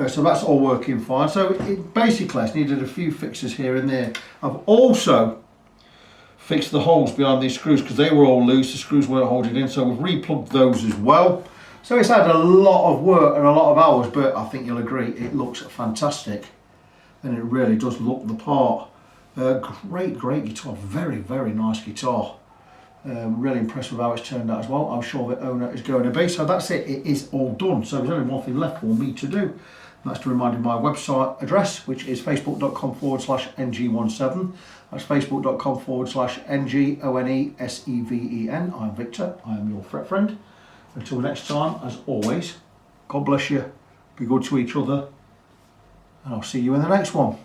So that's all working fine. So it basically has needed a few fixes here and there. I've also fixed the holes behind these screws because they were all loose, the screws weren't holding in, so we've replugged those as well. So it's had a lot of work and a lot of hours, but I think you'll agree it looks fantastic and it really does look the part. Great guitar, very nice guitar. Really impressed with how it's turned out as well. I'm sure the owner is going to be. So that's it, it is all done. So there's only one thing left for me to do. That's to remind you of my website address, which is facebook.com/ng17. That's facebook.com/NGONESEVEN. I'm Victor, I am your fret friend. Until next time, as always, God bless you, be good to each other, and I'll see you in the next one.